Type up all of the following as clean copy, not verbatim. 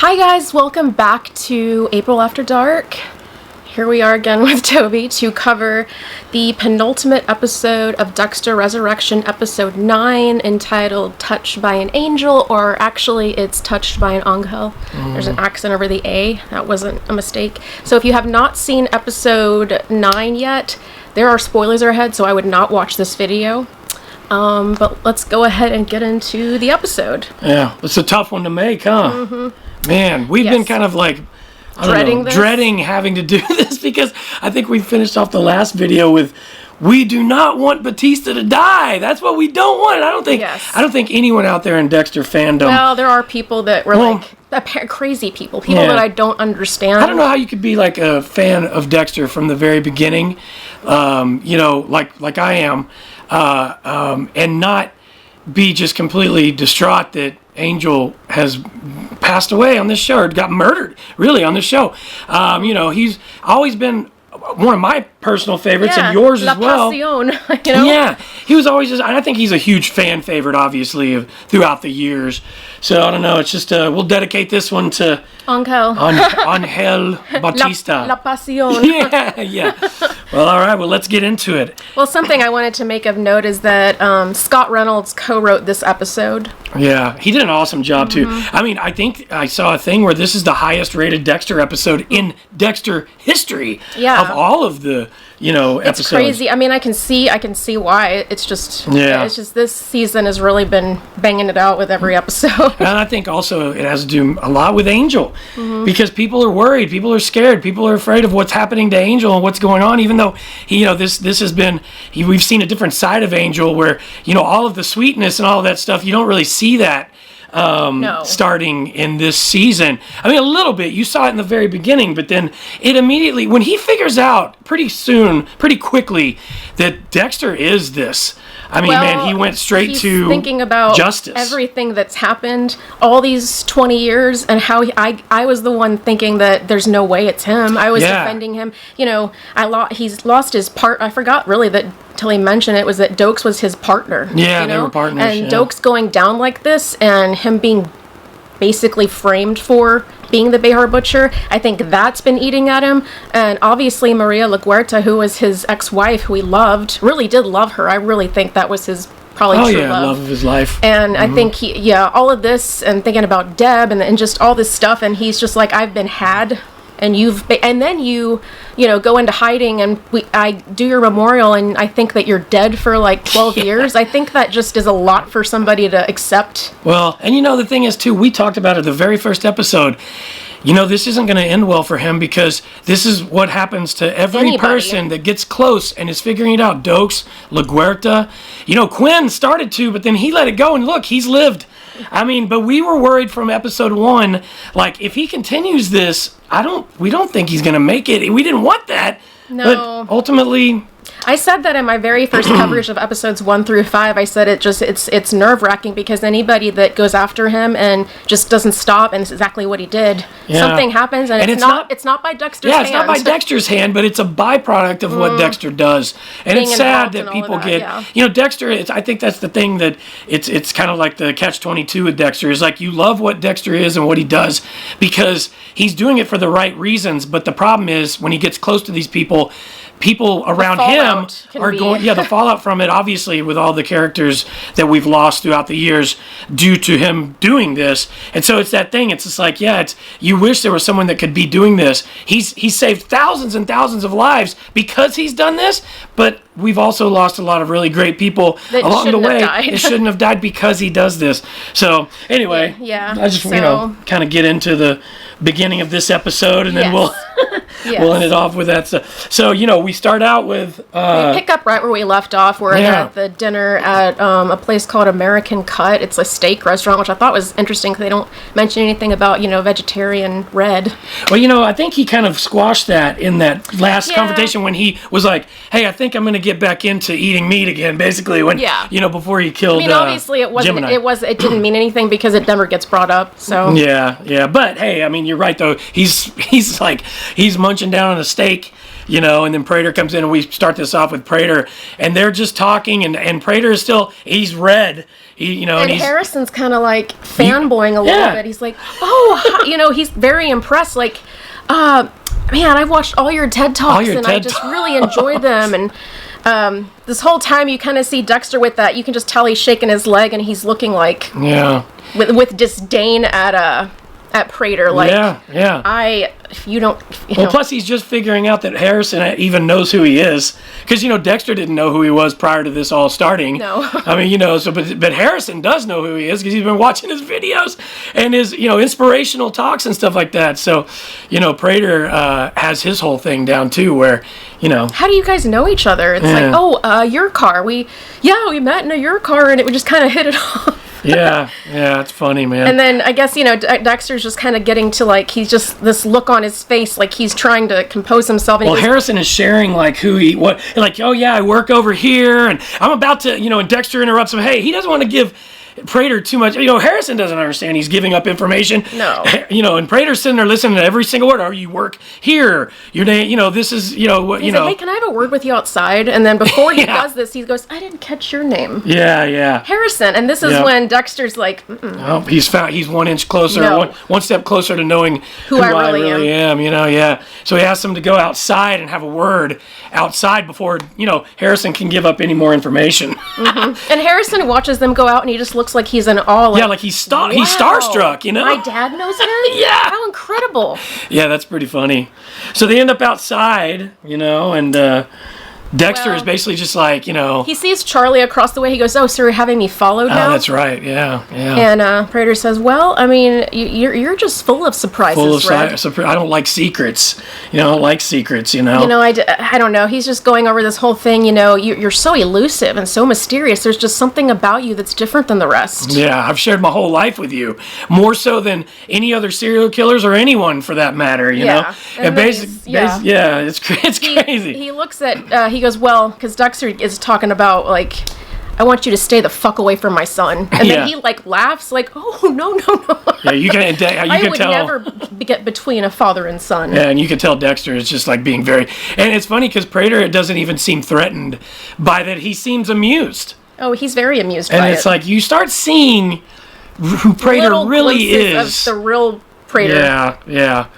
Hi guys, welcome back to April After Dark. Here we are again with Toby to cover the penultimate episode of Dexter Resurrection, episode 9, entitled Touched by an Angel, or actually it's Touched by an Angel. There's an accent over the A. That wasn't a mistake. So if you have not seen episode 9 yet, there are spoilers ahead, so I would not watch this video. But let's go ahead and get into the episode. Yeah, it's a tough one to make, huh? Mm-hmm. Man, we've been kind of like, dreading having to do this because I think we finished off the last video with, we do not want Batista to die. That's what we don't want. I don't think anyone out there in Dexter fandom. Well, there are people that were crazy people that I don't understand. I don't know how you could be like a fan of Dexter from the very beginning, like I am, and not be just completely distraught that Angel has passed away on this show, or got murdered, really, on this show. He's always been one of my personal favorites, and yours as well. Yeah, he was always just, I think he's a huge fan favorite, obviously, throughout the years. So, I don't know, it's just, we'll dedicate this one to Angel Batista. La Pasión. Yeah. Well, all right, let's get into it. Well, something I wanted to make of note is that Scott Reynolds co-wrote this episode. Yeah, he did an awesome job, too. I mean, I think I saw a thing where this is the highest rated Dexter episode in Dexter history of all of the, episodes. It's crazy. I mean, I can see why. It's just this season has really been banging it out with every episode. And I think also it has to do a lot with Angel, because people are worried, people are scared, people are afraid of what's happening to Angel and what's going on, even though, this has been, we've seen a different side of Angel where, all of the sweetness and all of that stuff, you don't really see that starting in this season. I mean, a little bit. You saw it in the very beginning, but then it immediately, when he figures out pretty quickly that Dexter is this. I mean, man, he went straight to thinking about justice. Everything that's happened all these 20 years, and how I was the one thinking that there's no way it's him. I was defending him. He's lost his part. I forgot really that till he mentioned it was that Dokes was his partner. Yeah, they were partners. And Dokes going down like this, and him being basically framed for being the Behar Butcher, I think that's been eating at him. And obviously Maria LaGuerta, who was his ex-wife, who he loved, really did love her. I really think that was his probably true love of his life. And I think all of this, and thinking about Deb and just all this stuff, and he's just like, I've been had. And then you go into hiding, and I do your memorial, and I think that you're dead for like 12 years. I think that just is a lot for somebody to accept. Well, and the thing is too, we talked about it the very first episode. This isn't going to end well for him, because this is what happens to every person that gets close and is figuring it out. Dokes, LaGuerta, Quinn started to, but then he let it go, and look, he's lived. I mean, but we were worried from episode 1, like, if he continues this, we don't think he's going to make it. We didn't want that. No. But ultimately, I said that in my very first coverage of episodes 1 through 5. I said it's nerve-wracking, because anybody that goes after him and just doesn't stop, and it's exactly what he did. Something happens, and it's not by Dexter's hand. Yeah, it's not by Dexter's hand, but it's a byproduct of what Dexter does. And it's sad that people get, Dexter, I think that's the thing, that it's kind of like the catch-22 with Dexter, is like, you love what Dexter is and what he does because he's doing it for the right reasons, but the problem is when he gets close to these people around him are going, the fallout from it, obviously, with all the characters that we've lost throughout the years due to him doing this. And so it's that thing, it's just like, you wish there was someone that could be doing this. He's saved thousands and thousands of lives because he's done this, but we've also lost a lot of really great people along the way that shouldn't have died because he does this. So anyway, I just kind of get into the beginning of this episode, and then we'll end it off with that stuff. So we start out with we pick up right where we left off. We're at the dinner at a place called American Cut. It's a steak restaurant, which I thought was interesting because they don't mention anything about vegetarian red. Well, I think he kind of squashed that in that last confrontation when he was like, "Hey, I think I'm going to get back into eating meat again." Basically, when before he killed. I mean, obviously it wasn't. Gemini. It didn't mean anything because it never gets brought up. So yeah. But hey, I mean, you're right though. He's munching down on a steak. you know, and then Prater comes in and we start this off with Prater and they're just talking and Prater is still, he's red. And Harrison's kind of like fanboying a little bit. He's like, oh, you know, he's very impressed. Like, man, I've watched all your TED Talks I just really enjoy them. And this whole time you kind of see Dexter with that. You can just tell he's shaking his leg and he's looking like, with disdain at Prater. Like, plus he's just figuring out that Harrison even knows who he is. Because, you know, Dexter didn't know who he was prior to this all starting. No. I mean, you know, but Harrison does know who he is because he's been watching his videos and his, you know, inspirational talks and stuff like that. So, you know, Prater has his whole thing down too where, you know. How do you guys know each other? It's like, your car. We met in your car and it would just kind of hit it off. Yeah, it's funny, man. And then I guess, you know, Dexter's just kind of getting to, like, he's just this look on his face, like he's trying to compose himself. And Harrison is sharing, like, like, oh, yeah, I work over here, and I'm about to, you know, and Dexter interrupts him. Hey, he doesn't want to give Prater too much. You know, Harrison doesn't understand he's giving up information. No. You know, and Prater's sitting there listening to every single word. Oh, you work here. Your name, you know, this is, you know, what, he's like, hey, can I have a word with you outside? And then before he does this, he goes, I didn't catch your name. Yeah. Harrison. And this is when Dexter's like, oh, he's 1 inch closer, one step closer to knowing who I really am, you know, So he asks him to go outside and have a word outside before, you know, Harrison can give up any more information. And Harrison watches them go out and he just looks like he's in awe. Like, like he's starstruck, you know? My dad knows him? Yeah. How incredible. Yeah, that's pretty funny. So they end up outside, you know, and Dexter is basically just like, you know. He sees Charlie across the way. He goes, oh, so you're having me followed now? Oh, that's right. Yeah. And Prater says, well, I mean, you're just full of surprises, Red. I don't like secrets. You know, I don't like secrets, you know. You know, I don't know. He's just going over this whole thing, you know. You're so elusive and so mysterious. There's just something about you that's different than the rest. Yeah, I've shared my whole life with you. More so than any other serial killers or anyone for that matter, you know. And it's crazy. He looks at, he goes, well, because Dexter is talking about, like, I want you to stay the fuck away from my son. And then he, like, laughs, like, oh, no. Yeah, you can tell. I would never get between a father and son. Yeah, and you can tell Dexter is just, like, being very... And it's funny, because Prater doesn't even seem threatened by that. He seems amused. Oh, he's very amused by it. And it's like, you start seeing who Prater really is. Of the real Prater. Yeah.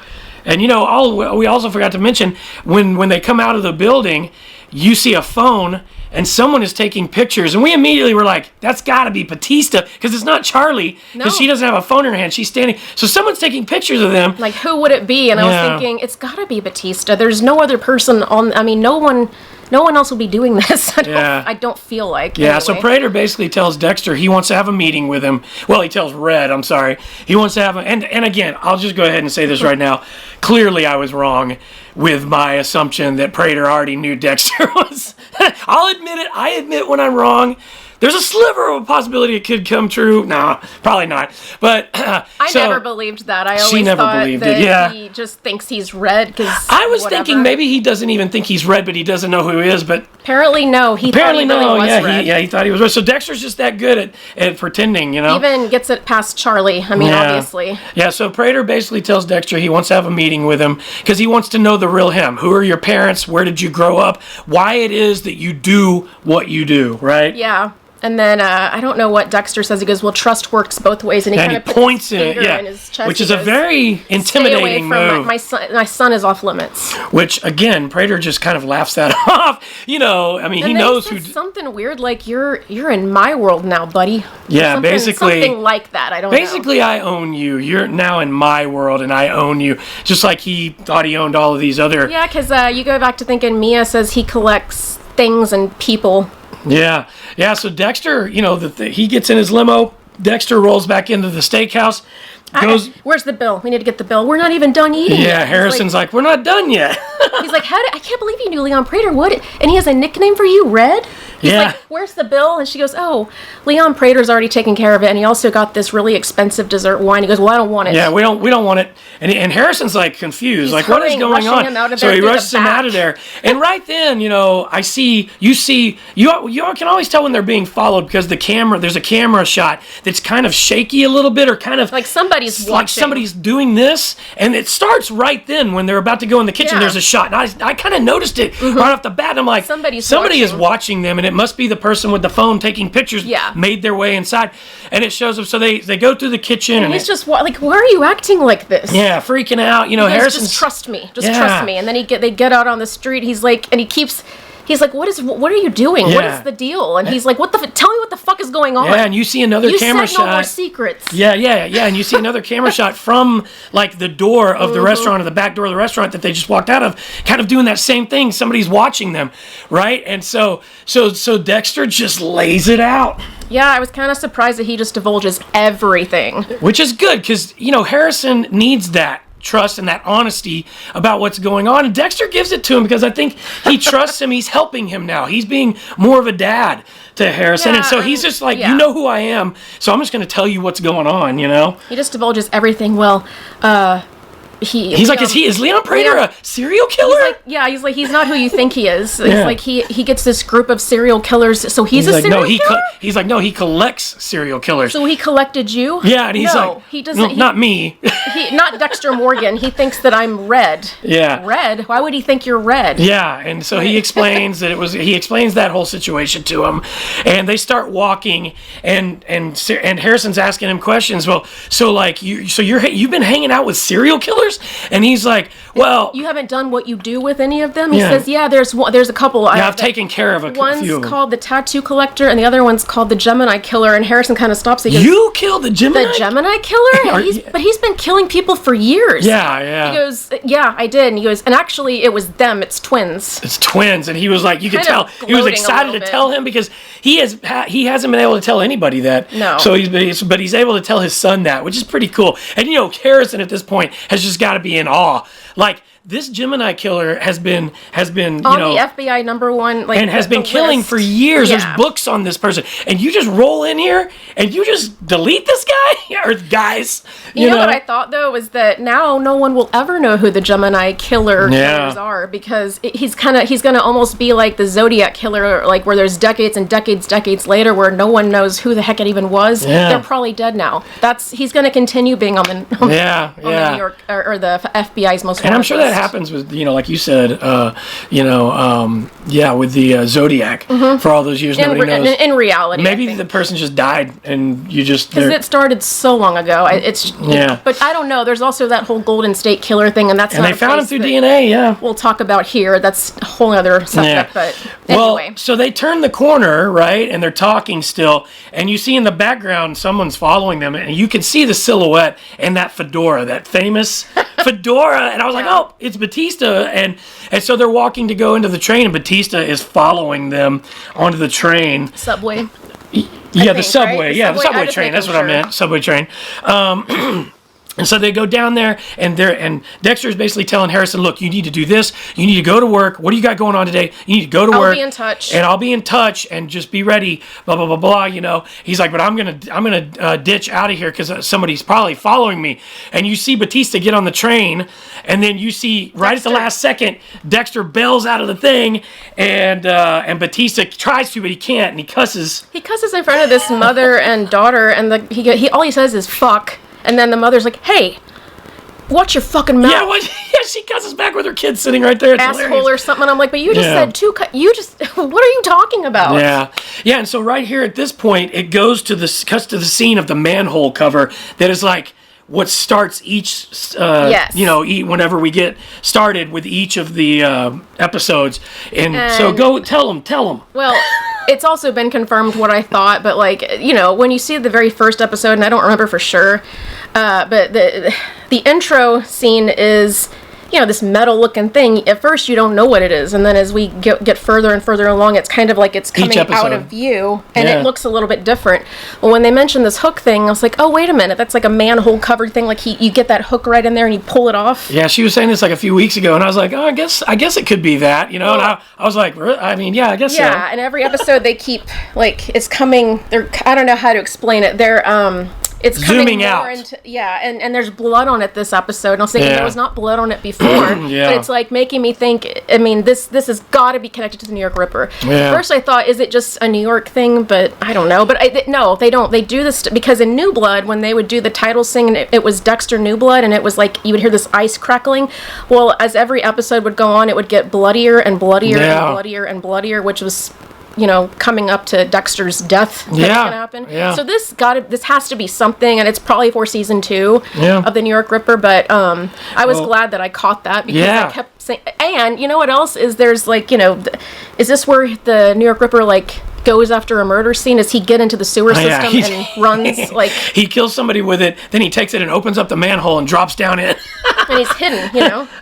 And, you know, we also forgot to mention, when they come out of the building, you see a phone, and someone is taking pictures. And we immediately were like, that's got to be Batista, because it's not Charlie, because she doesn't have a phone in her hand. She's standing. So someone's taking pictures of them. Like, who would it be? And I was thinking, it's got to be Batista. There's no other person on... I mean, no one else will be doing this. I don't feel like. Yeah, anyway. So Prater basically tells Dexter he wants to have a meeting with him. Well, he tells Red, I'm sorry. He wants to have and again, I'll just go ahead and say this right now. Clearly I was wrong with my assumption that Prater already knew Dexter was. I'll admit it. I admit when I'm wrong. There's a sliver of a possibility it could come true. No, probably not. But I never believed that. I always thought that he just thinks he's Red. I was thinking maybe he doesn't even think he's Red, but he doesn't know who he is. But apparently no. He thought he really was Red. He thought he was Red. So Dexter's just that good at pretending, you know. Even gets it past Charlie. I mean, obviously. Yeah. So Prater basically tells Dexter he wants to have a meeting with him because he wants to know the real him. Who are your parents? Where did you grow up? Why it is that you do what you do, right? Yeah. And then I don't know what Dexter says. He goes, "Well, trust works both ways," and he kind of points his finger in his chest, which is a very intimidating move. My son is off limits. Which again, Prater just kind of laughs that off. You know, I mean, he knows who. Something weird like you're in my world now, buddy. Yeah, basically something like that. I don't. Basically, know. I own you. You're now in my world, and I own you. Just like he thought he owned all of these other. Yeah, because you go back to thinking Mia says he collects things and people. Yeah. So Dexter, you know, he gets in his limo. Dexter rolls back into the steakhouse. Where's the bill? We need to get the bill. We're not even done eating. Yeah, Harrison's like, we're not done yet. He's like, I can't believe you knew Leon Prater. What? And he has a nickname for you, Red? He's like, where's the bill? And she goes, oh, Leon Prater's already taken care of it, and he also got this really expensive dessert wine. He goes, well, I don't want it. Yeah, we don't want it. And Harrison's like confused, He's like what is going on? So he rushes him out of there. And right then, you know, you can always tell when they're being followed because there's a camera shot that's kind of shaky a little bit, or kind of like somebody somebody's doing this, and it starts right then when they're about to go in the kitchen. There's a shot, and I kind of noticed it right off the bat. And I'm like, somebody is watching them, and it must be the person with the phone taking pictures. Made their way inside, and it shows them. So they go through the kitchen, and he's just like, why are you acting like this? Yeah, freaking out. Harrison, just trust me, trust me. And then they get out on the street. He's like, and he's like, what are you doing? What is the deal? And he's like, tell me what the fuck is going on? Yeah, and you see another camera shot. No more secrets. Yeah, and you see another camera shot from like the door of the restaurant, or the back door of the restaurant that they just walked out of, kind of doing that same thing. Somebody's watching them, right? And so Dexter just lays it out. Yeah, I was kind of surprised that he just divulges everything. Which is good, because, Harrison needs that trust and that honesty about what's going on, and Dexter gives it to him because I think he trusts him. He's helping him now. He's being more of a dad to Harrison, and so he's just like, you know who I am, so I'm just going to tell you what's going on. He just divulges everything. Well, he's like, is Leon Prater a serial killer? He's like, he's not who you think he is. He's like, he gets this group of serial killers, so he's a serial killer? He's like, no, he collects serial killers. So he collected you? Yeah, and he's like, he doesn't. Not me. Not Dexter Morgan. He thinks that I'm red. Yeah. Red? Why would he think you're red? Yeah, and so he explains he explains that whole situation to him, and they start walking, and Harrison's asking him questions. Well, so like you've been hanging out with serial killers? And he's like, well, you haven't done what you do with any of them? He says, there's a couple. Yeah, I've taken care of a few of them. One's called the Tattoo Collector, and the other one's called the Gemini Killer. And Harrison kind of stops. You killed the Gemini? The Gemini Killer? But he's been killing people for years. Yeah. He goes, yeah, I did. And he goes, and actually, it was them. It's twins. It's twins. And he was like, you could tell. He was excited to tell him because he hasn't been able to tell anybody that. No. So he's able to tell his son that, which is pretty cool. And Harrison at this point has just got to be in awe. Like, this Gemini killer has been on the FBI #1, and has been killing list for years. Yeah. There's books on this person, and you just roll in here and you just delete this guy or guys. You know what I thought though was that now no one will ever know who the Gemini killers are, because he's gonna almost be like the Zodiac killer, like where there's decades and decades later where no one knows who the heck it even was. Yeah. They're probably dead now. He's gonna continue being on the New York or the FBI's most wanted. And I'm sure that happens with, like you said, with the Zodiac for all those years. Nobody knows. In reality, maybe the person just died and you just... Because it started so long ago. But I don't know. There's also that whole Golden State Killer thing, and that's they found him through DNA, we'll talk about here. That's a whole other subject, but anyway. Well, so they turn the corner, right, and they're talking still, and you see in the background someone's following them, and you can see the silhouette and that fedora, that famous fedora, and I was like, oh, it's Batista, and so they're walking to go into the train, and Batista is following them onto the train. Subway. The subway. Right? The subway train. That's what I meant. Subway train. And so they go down there, and Dexter's basically telling Harrison, look, you need to do this. You need to go to work. What do you got going on today? You need to go to work. I'll be in touch. And I'll be in touch, and just be ready, blah, blah, blah, blah, He's like, but I'm gonna ditch out of here because somebody's probably following me. And you see Batista get on the train, and then you see right at the last second, Dexter bails out of the thing, and Batista tries to, but he can't, and he cusses. He cusses in front of this mother and daughter, and he all he says is, fuck. And then the mother's like, hey, watch your fucking mouth. Yeah, she cusses back with her kid sitting right there. It's asshole hilarious. Or something. I'm like, but you just said what are you talking about? Yeah, and so right here at this point, it cuts to the scene of the manhole cover that is like what starts each, whenever we get started with each of the episodes. And so go tell them. Well, it's also been confirmed what I thought, but when you see the very first episode, and I don't remember for sure, but the intro scene is, this metal looking thing. At first you don't know what it is, and then as we get further and further along, it's kind of like it's coming out of view, and it looks a little bit different. Well, when they mentioned this hook thing, I was like, oh, wait a minute, that's like a manhole covered thing, like you get that hook right in there and you pull it off. Yeah, she was saying this like a few weeks ago, and I was like, oh, I guess it could be that, and I was like, I guess so. Yeah, and every episode they keep, it's coming, I don't know how to explain it, they're, it's zooming out. And there's blood on it this episode. And I was thinking there was not blood on it before, but it's like making me think. I mean, this has got to be connected to the New York Ripper. Yeah. First, I thought, is it just a New York thing? But I don't know. But no, they don't. They do this because in New Blood, when they would do the title scene, it was Dexter New Blood, and it was like you would hear this ice crackling. Well, as every episode would go on, it would get bloodier and bloodier and bloodier and bloodier, which was, coming up to Dexter's death that's gonna happen. Yeah. So this has to be something, and it's probably for season 2 of the New York Ripper. But I was glad that I caught that because I kept saying. And you know what else is? There's like is this where the New York Ripper goes after a murder scene? Does he get into the sewer system and runs like he kills somebody with it, then he takes it and opens up the manhole and drops down in. And he's hidden,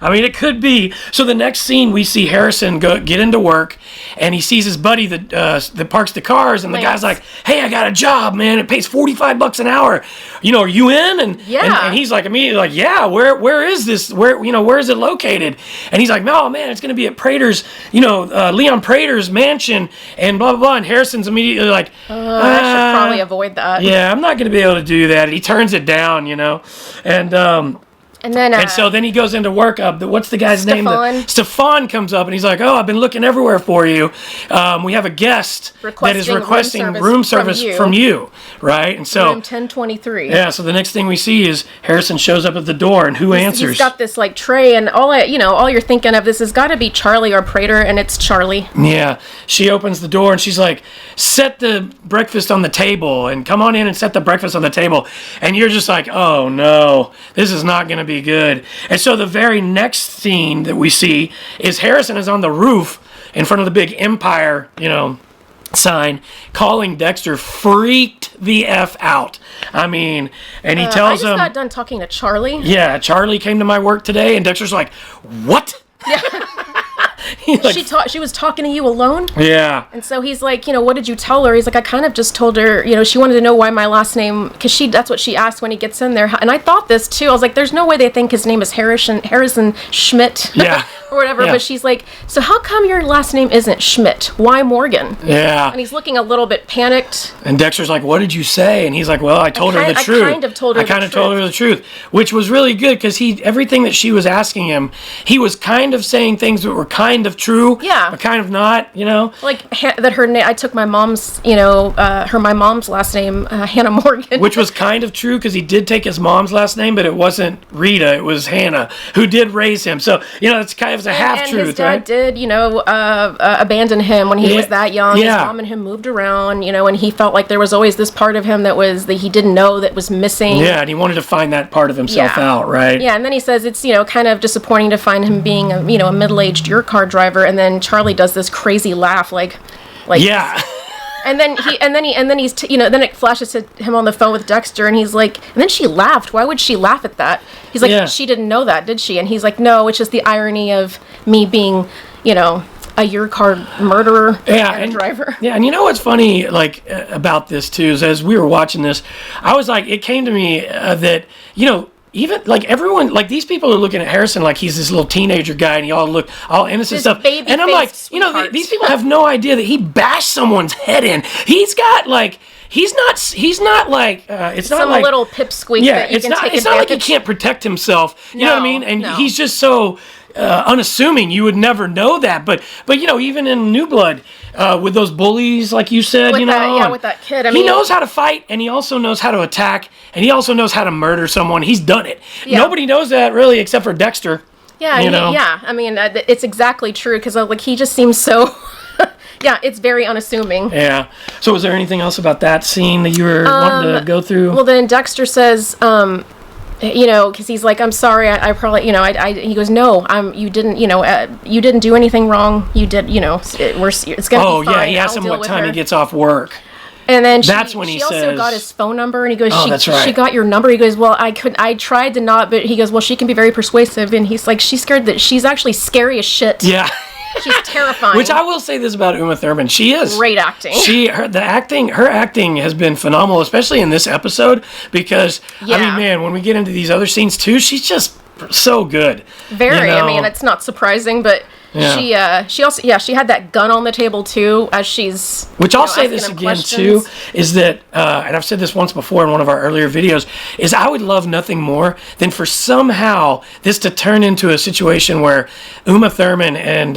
I mean, it could be. So the next scene we see Harrison get into work, and he sees his buddy that parks the cars, and the guy's like, "Hey, I got a job, man. It pays $45 an hour. Are you in?" And he's like immediately like, "Yeah, where is this? Where is it located?" And he's like, "No, man, it's gonna be at Prater's, Leon Prater's mansion, and blah blah blah." And Harrison's immediately like, I should probably avoid that. Yeah, I'm not going to be able to do that. He turns it down, And then he goes into work. What's the guy's name? Stefan comes up and he's like, "Oh, I've been looking everywhere for you. We have a guest that is requesting room service from you, right?" And so room 1023. Yeah. So the next thing we see is Harrison shows up at the door, and who answers? He's got this tray, and all you're thinking of this has got to be Charlie or Prater, and it's Charlie. Yeah. She opens the door and she's like, "Set the breakfast on the table, and come on in and set the breakfast on the table." And you're just like, "Oh no, this is not going to be good." And so the very next scene that we see is Harrison is on the roof in front of the big Empire, sign, calling Dexter freaked the F out. I mean, and he tells him... I just got done talking to Charlie. Yeah, Charlie came to my work today, and Dexter's like, "What?" Yeah. She was talking to you alone? Yeah. And so he's like, "What did you tell her?" He's like, "I kind of just told her, she wanted to know why my last name," because that's what she asked when he gets in there. And I thought this too. I was like, there's no way they think his name is Harrison Schmidt. Yeah. Or whatever. Yeah. But she's like, "So how come your last name isn't Schmidt? Why Morgan?" Yeah. And he's looking a little bit panicked. And Dexter's like, "What did you say?" And he's like, "Well, I told her the truth. I kind of told her the truth," which was really good because everything that she was asking him, he was kind of saying things that were kind of true, but kind of not, Like that her name. I took my mom's, my mom's last name, Hannah Morgan, which was kind of true because he did take his mom's last name, but it wasn't Rita, it was Hannah who did raise him. So it's kind of a half truth, right? And his dad did, abandon him when he was that young. His mom and him moved around, and he felt like there was always this part of him that he didn't know that was missing. Yeah, and he wanted to find that part of himself out, right? Yeah, and then he says it's, kind of disappointing to find him being a middle-aged your car driver, and then Charlie does this crazy laugh, like yeah. And then it flashes to him on the phone with Dexter, and he's like, and then she laughed. Why would she laugh at that? He's like, She didn't know that, did she? And he's like, no, it's just the irony of me being, a your car murderer and driver. Yeah, and what's funny, about this too, is as we were watching this, I was like, it came to me that, even everyone, these people are looking at Harrison like he's this little teenager guy, and he all look all innocent this stuff. And I'm like, these people have no idea that he bashed someone's head in. He's got he's not like it's not some like little pipsqueak. Yeah, that you it's can not. take It's not like he can't protect himself. You know what I mean? And he's just so unassuming. You would never know that. But even in New Blood, with those bullies, like you said, with that kid, he knows how to fight, and he also knows how to attack, and he also knows how to murder someone. He's done it. Yeah. Nobody knows that really, except for Dexter. Yeah, I mean, it's exactly true because he just seems so. Yeah, it's very unassuming. Yeah. So was there anything else about that scene that you were wanting to go through? Well, then Dexter says, because he's like, "I'm sorry, I probably, he goes, "No, you didn't, you didn't do anything wrong. You did, it's going to be fine." Oh, yeah, he asked him what time he gets off work. And then that's when he also says, got his phone number, and he goes, that's right. She got your number. He goes, "Well, I tried to not," but he goes, "Well, she can be very persuasive." And he's like, "She's scared she's actually scary as shit." Yeah. She's terrifying. Which I will say this about Uma Thurman. She is great acting. Her acting has been phenomenal, especially in this episode, because I mean, man, when we get into these other scenes too, she's just so good. Very. I mean, it's not surprising, but She also she had that gun on the table too as she's. Which I'll say this again too is that, and I've said this once before in one of our earlier videos, is I would love nothing more than for somehow this to turn into a situation where Uma Thurman and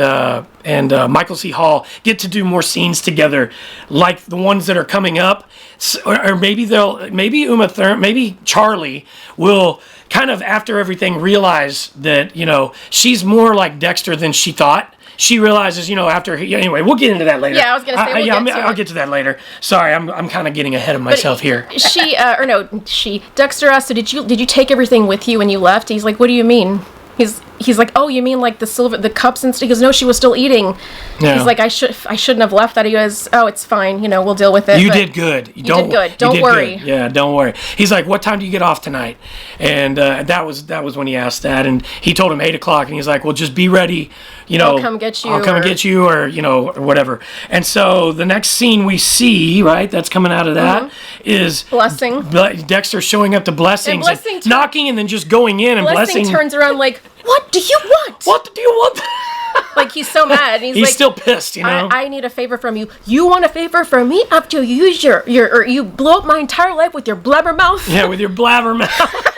Michael C. Hall get to do more scenes together, like the ones that are coming up, or maybe Uma Thurman, maybe Charlie will kind of after everything realize that she's more like Dexter than she thought. She realizes, after anyway, we'll get into that later. Yeah, I was gonna say I'll get to that later. Sorry, I'm kind of getting ahead of myself here. Dexter asked, so did you take everything with you when you left? He's like, what do you mean? He's like, oh, you mean like the cups and stuff? He goes, no, she was still eating. Yeah. He's like, I shouldn't have left that. He goes, oh, it's fine. We'll deal with it. You did good. You did good. Don't worry. Good. Yeah, don't worry. He's like, what time do you get off tonight? And that was when he asked that, and he told him 8:00, and he's like, well, just be ready. I'll come get you. I'll come and get you, or or whatever. And so the next scene we see, right, that's coming out of that is Blessing. Dexter showing up to Blessings, and knocking, and then just going in, and Blessing turns around like, what do you want? What do you want? Like, he's so mad. He's like, still pissed, I need a favor from you. You want a favor from me after you use you blow up my entire life with your blabbermouth? Yeah, with your blabbermouth.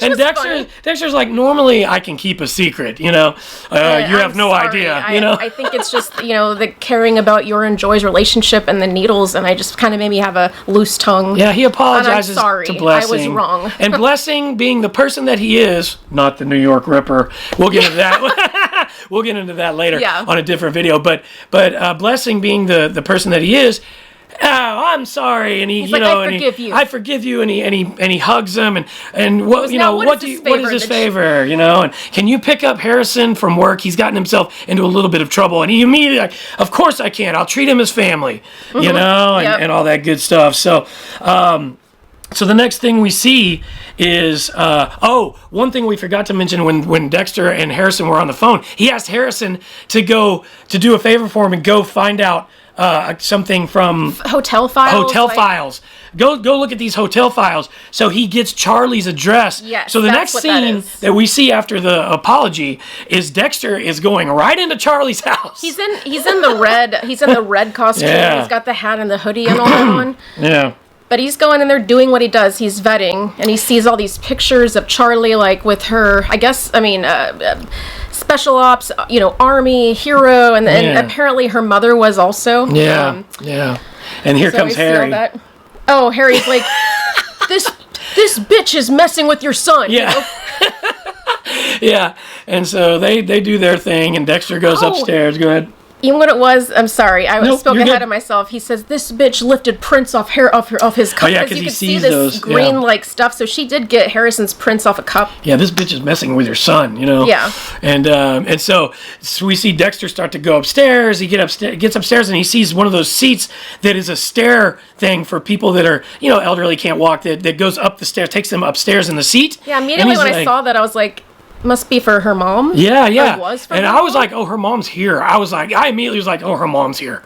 And Dexter's like, normally I can keep a secret, you have no idea, I think it's just, the caring about your and Joy's relationship and the needles, and I just kind of made me have a loose tongue. Yeah, he apologizes and I'm sorry. to Blessing. I was wrong. And Blessing, being the person that he is, not the New York Ripper, we'll get into that. We'll get into that later on a different video. But Blessing, being the person that he is, oh, I'm sorry, and he's like, I forgive you, and he hugs him, and what is his favor, and can you pick up Harrison from work? He's gotten himself into a little bit of trouble, and he immediately like, of course I can. I'll treat him as family, and all that good stuff. So. So the next thing we see is, one thing we forgot to mention when Dexter and Harrison were on the phone, he asked Harrison to go to do a favor for him and go find out something from hotel files. Go look at these hotel files. So he gets Charlie's address. Yes, so the next scene that we see after the apology is Dexter is going right into Charlie's house. He's in the red costume. Yeah. He's got the hat and the hoodie and all that on. Yeah. But he's going in there doing what he does. He's vetting, and he sees all these pictures of Charlie, like with her, special ops, army hero, and apparently her mother was also. Yeah, And here comes Harry. Oh, Harry's like, this bitch is messing with your son. Yeah. Yeah, and so they do their thing, and Dexter goes upstairs. Go ahead. You know what it was? I'm sorry. I spoke ahead of myself. He says, this bitch lifted prints off his cup. Oh, yeah, because you he could see sees this those green stuff. So she did get Harrison's prints off a cup. Yeah, this bitch is messing with your son, Yeah. And so we see Dexter start to go upstairs. He gets upstairs, and he sees one of those seats that is a stair thing for people that are, elderly, can't walk, that goes up the stairs, takes them upstairs in the seat. Yeah, immediately when I saw that, I was like, must be for her mom. Yeah. I was like, oh, her mom's here. I immediately was like, oh, her mom's here.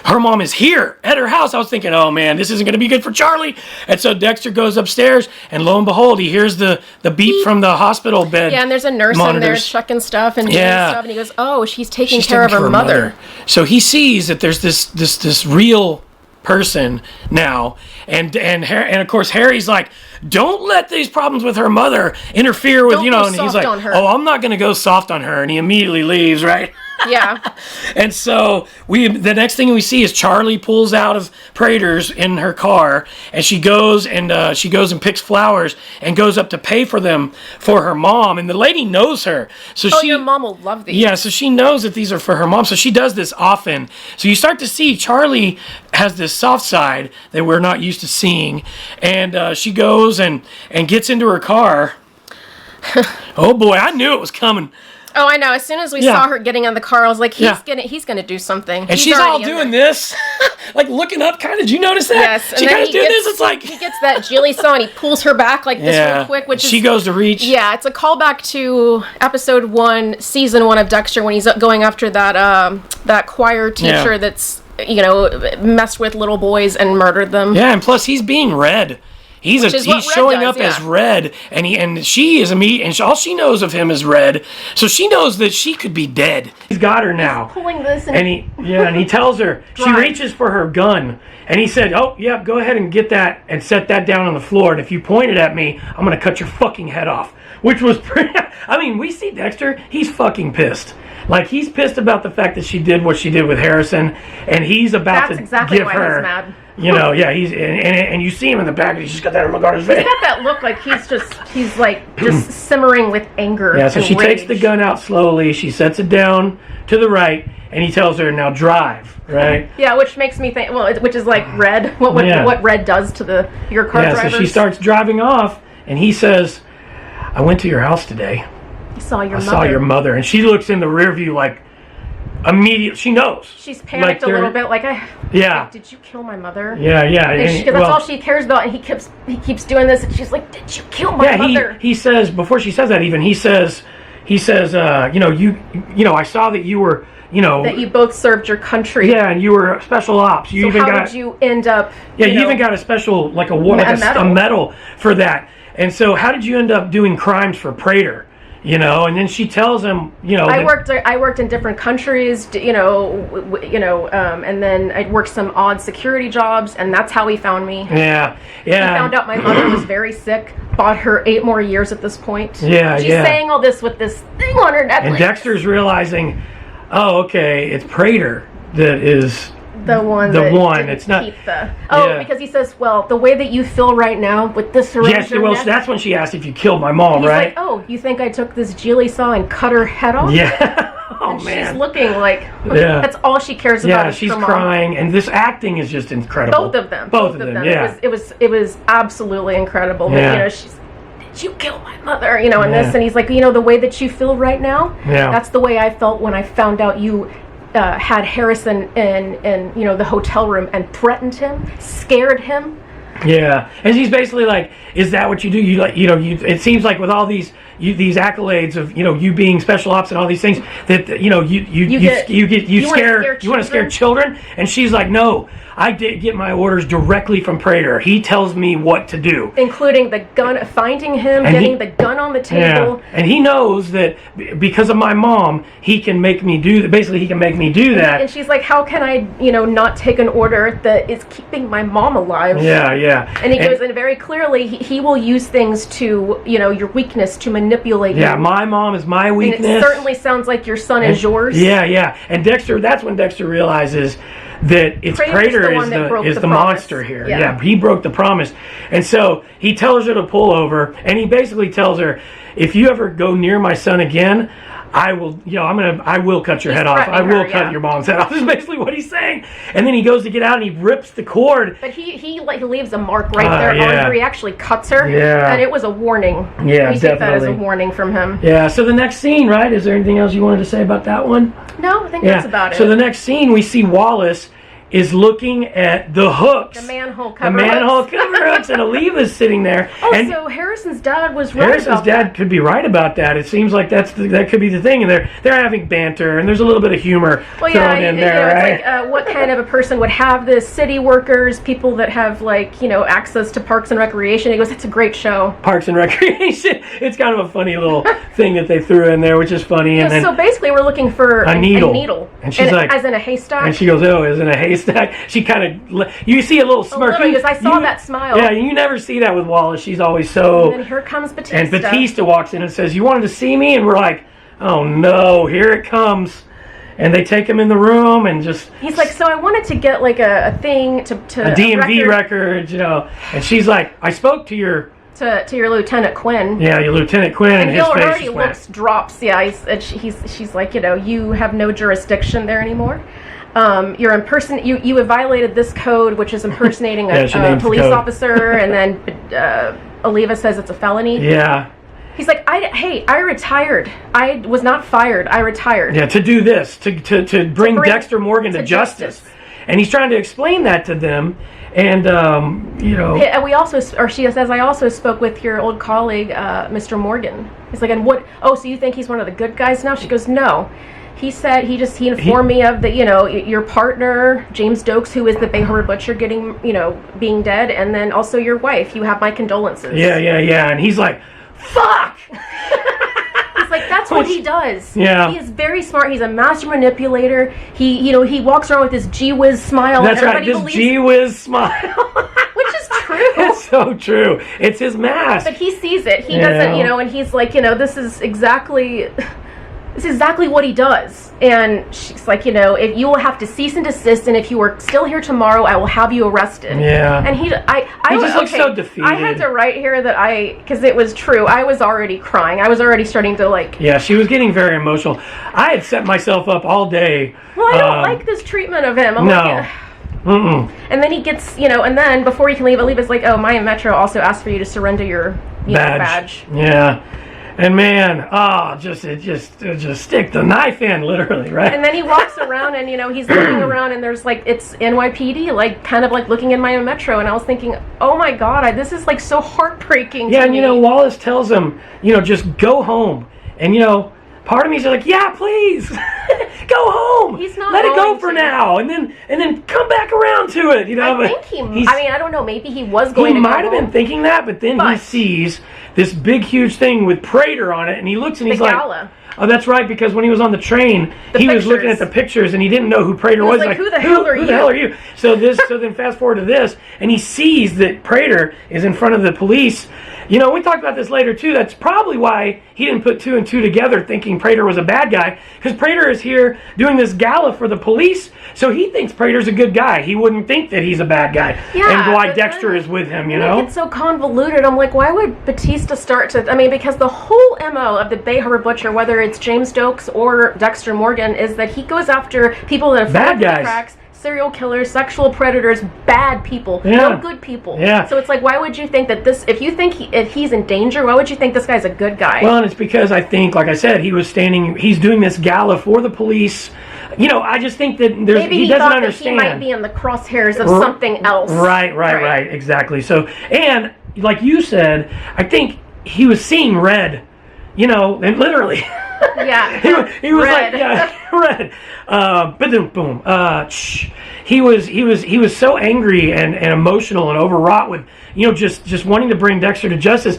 Her mom is here at her house. I was thinking, oh man, this isn't going to be good for Charlie. And so Dexter goes upstairs, and lo and behold, he hears the beep from the hospital bed. Yeah, and there's a nurse in there checking stuff and doing stuff, and he goes, oh, she's taking care of her mother. So he sees that there's this real person now, and of course Harry's like, don't let these problems with her mother interfere with, and he's like, oh, I'm not going to go soft on her, and he immediately leaves, right? Yeah. And so the next thing we see is Charlie pulls out of Prater's in her car, and she goes and picks flowers and goes up to pay for them for her mom, and the lady knows her. So your mom will love these. Yeah, so she knows that these are for her mom, so she does this often. So you start to see Charlie has this soft side that we're not used to seeing, and she goes and gets into her car. Oh boy, I knew it was coming. Oh, I know. As soon as we saw her getting in the car, I was like, he's gonna do something. And she's all doing this, like looking up kind of. Did you notice that? Yes. She kind of doing this. It's like he gets that Jilly saw and he pulls her back like this real quick, which she goes to reach. Yeah, it's a callback to episode 1, season 1 of Dexter, when he's going after that choir teacher that's messed with little boys and murdered them. Yeah, and plus he's being read. He's showing up as Red, and she is all she knows of him is Red. So she knows that she could be dead. He's got her now. He's pulling this and he tells her. She reaches for her gun, and he said, "Oh yeah, go ahead and get that and set that down on the floor. And if you point it at me, I'm gonna cut your fucking head off." Which was pretty. I mean, we see Dexter. He's fucking pissed. Like, he's pissed about the fact that she did what she did with Harrison, and he's about to give her. He's mad. You know, yeah, he's and you see him in the back, and he's just got that look on his face. He's got that look like he's just simmering with anger. Yeah, so and she rage. takes the gun out slowly. She sets it down to the right, and he tells her, "Now drive." Right? Yeah, which makes me think. Well, which is like Red. What Red does to your car drivers. Yeah, so she starts driving off, and he says, "I went to your house today. I saw your mother." And she looks in the rear view like immediately. She knows. She's panicked a little bit. Like, did you kill my mother? Yeah. And that's all she cares about. And he keeps doing this, and she's like, "Did you kill my mother?" He says before she says that. Even he says, I saw that you were. That you both served your country. Yeah, and you were special ops. You did you end up? Yeah, you even got a special, like a medal for that. And so, how did you end up doing crimes for Prater? And then she tells him, I worked in different countries, and then I worked some odd security jobs, and that's how he found me. Yeah. He found out my mother was very sick, bought her 8 more years at this point. Yeah, She's saying all this with this thing on her necklace. And Dexter's realizing, oh, okay, it's Prater that is the one. It's not. Because he says, well, the way that you feel right now with this around your neck. That's when she asked if you killed my mom, right? He's like, oh, you think I took this Geely saw and cut her head off? Yeah. And she's looking like, that's all she cares about. Yeah, she's crying, and this acting is just incredible. Both of them. Yeah. It was absolutely incredible. Yeah. But, she's, did you kill my mother? And this, and he's like, the way that you feel right now, that's the way I felt when I found out you had Harrison in the hotel room and threatened him, scared him. Yeah, and he's basically like, "Is that what you do? You it seems like with all these accolades of you being special ops and all these things that you want to scare children." And she's like, "No, I did get my orders directly from Prater. He tells me what to do, including the gun, finding him, getting the gun on the table." Yeah. And he knows that because of my mom, he can make me do that. Basically, he can make me do that. And she's like, "How can I, not take an order that is keeping my mom alive?" Yeah. And he goes in very clearly. He will use things to, your weakness to manipulate you. Yeah, my mom is my weakness. And it certainly sounds like your son is yours. Yeah. And that's when Dexter realizes that it's Prater is the monster here. Yeah, he broke the promise. And so he tells her to pull over, and he basically tells her, if you ever go near my son again, I will, I will cut your head off. I will cut your mom's head off. Is basically what he's saying. And then he goes to get out and he rips the cord. But he leaves a mark right there on her. He actually cuts her. Yeah. And it was a warning. Yeah, we take that as a warning from him. Yeah. So the next scene, right? Is there anything else you wanted to say about that one? No, I think that's about it. So the next scene, we see Wallace is looking at the hooks. The manhole cover hooks. And Oliva's sitting there. So Harrison's dad was right Harrison's dad could be right about that. It seems like that could be the thing. And they're having banter, and there's a little bit of humor thrown in there, right? It's like, what kind of a person would have this? City workers, people that have, access to Parks and Recreation. He goes, it's a great show. Parks and Recreation. It's kind of a funny little thing that they threw in there, which is funny. And then so basically we're looking for a needle. And she's like, as in a haystack? And she goes, oh, as in a haystack? She kind of, you see a little smirk. Because I saw that smile. Yeah, you never see that with Wallace. She's always so. And then here comes Batista. And Batista walks in and says, "You wanted to see me?" And we're like, "Oh no, here it comes." And they take him in the room and just. He's like, "So I wanted to get a thing to a DMV record, And she's like, "I spoke to your." To your Lieutenant Quinn. Yeah, your Lieutenant Quinn, and his face already drops. Yeah, she's like, you have no jurisdiction there anymore. You have violated this code, which is impersonating a police officer, and then Oliva says it's a felony. Yeah. He's like, I retired. I was not fired. I retired. Yeah, to do this, to bring Dexter Morgan to justice. And he's trying to explain that to them. And, And she says, I also spoke with your old colleague, Mr. Morgan. He's like, and what? Oh, so you think he's one of the good guys now? She goes, no. he said he informed me of the, your partner, James Dokes, who is the Bay Harbor Butcher, getting, being dead, and then also your wife. You have my condolences. Yeah. And he's like, fuck! He's like, that's what he does. Yeah. He is very smart. He's a master manipulator. He walks around with this gee whiz smile. That's right, this gee whiz smile. Which is true. It's so true. It's his mask. But he sees it. He doesn't, and he's like, this is exactly what he does. And she's like, if you will have to cease and desist, and if you are still here tomorrow, I will have you arrested. Yeah. And he just looks so defeated. I had to write here that because it was true. I was already crying. I was already starting to Yeah, she was getting very emotional. I had set myself up all day. Well, I don't like this treatment of him. I'm like, and then he gets, and then before he can leave, Aliva's like, oh, Maya Metro also asked for you to surrender your badge. Yeah. And man, just stick the knife in, literally, right? And then he walks around, and he's looking around, and there's it's NYPD, kind of looking in Miami Metro, and I was thinking, oh my God, this is so heartbreaking. Yeah, to me. and Wallace tells him, just go home, and part of me is like, yeah, please, go home. He's not. Let it go for now, and then come back around to it. I think I don't know. Maybe he was going. He might have been thinking that, but then he sees this big, huge thing with Prater on it, and he looks and he's like, gala. Oh, that's right, because when he was on the train, he was looking at the pictures, and he didn't know who Prater was. Like, who the hell are you? So then fast forward to this, and he sees that Prater is in front of the police. We talked about this later, too. That's probably why he didn't put two and two together thinking Prater was a bad guy, because Prater is here doing this gala for the police, so he thinks Prater's a good guy. He wouldn't think that he's a bad guy. Yeah, and why Dexter is with him, It's so convoluted. I'm like, why would Batista start to... because the whole MO of the Bay Harbor Butcher, whether it's James Dokes or Dexter Morgan, is that he goes after people that have bad guys. Cracks, serial killers, sexual predators, bad people, no good people. Yeah. So it's like, why would you think that if you think if he's in danger, why would you think this guy's a good guy? Well, and it's because I think, like I said, he's doing this gala for the police. I just think that maybe he doesn't understand. That he might be in the crosshairs of something else. Right, exactly. So, and like you said, I think he was seeing red, and literally. Yeah. he was red. Red. But then boom. He was so angry and emotional and overwrought with just wanting to bring Dexter to justice.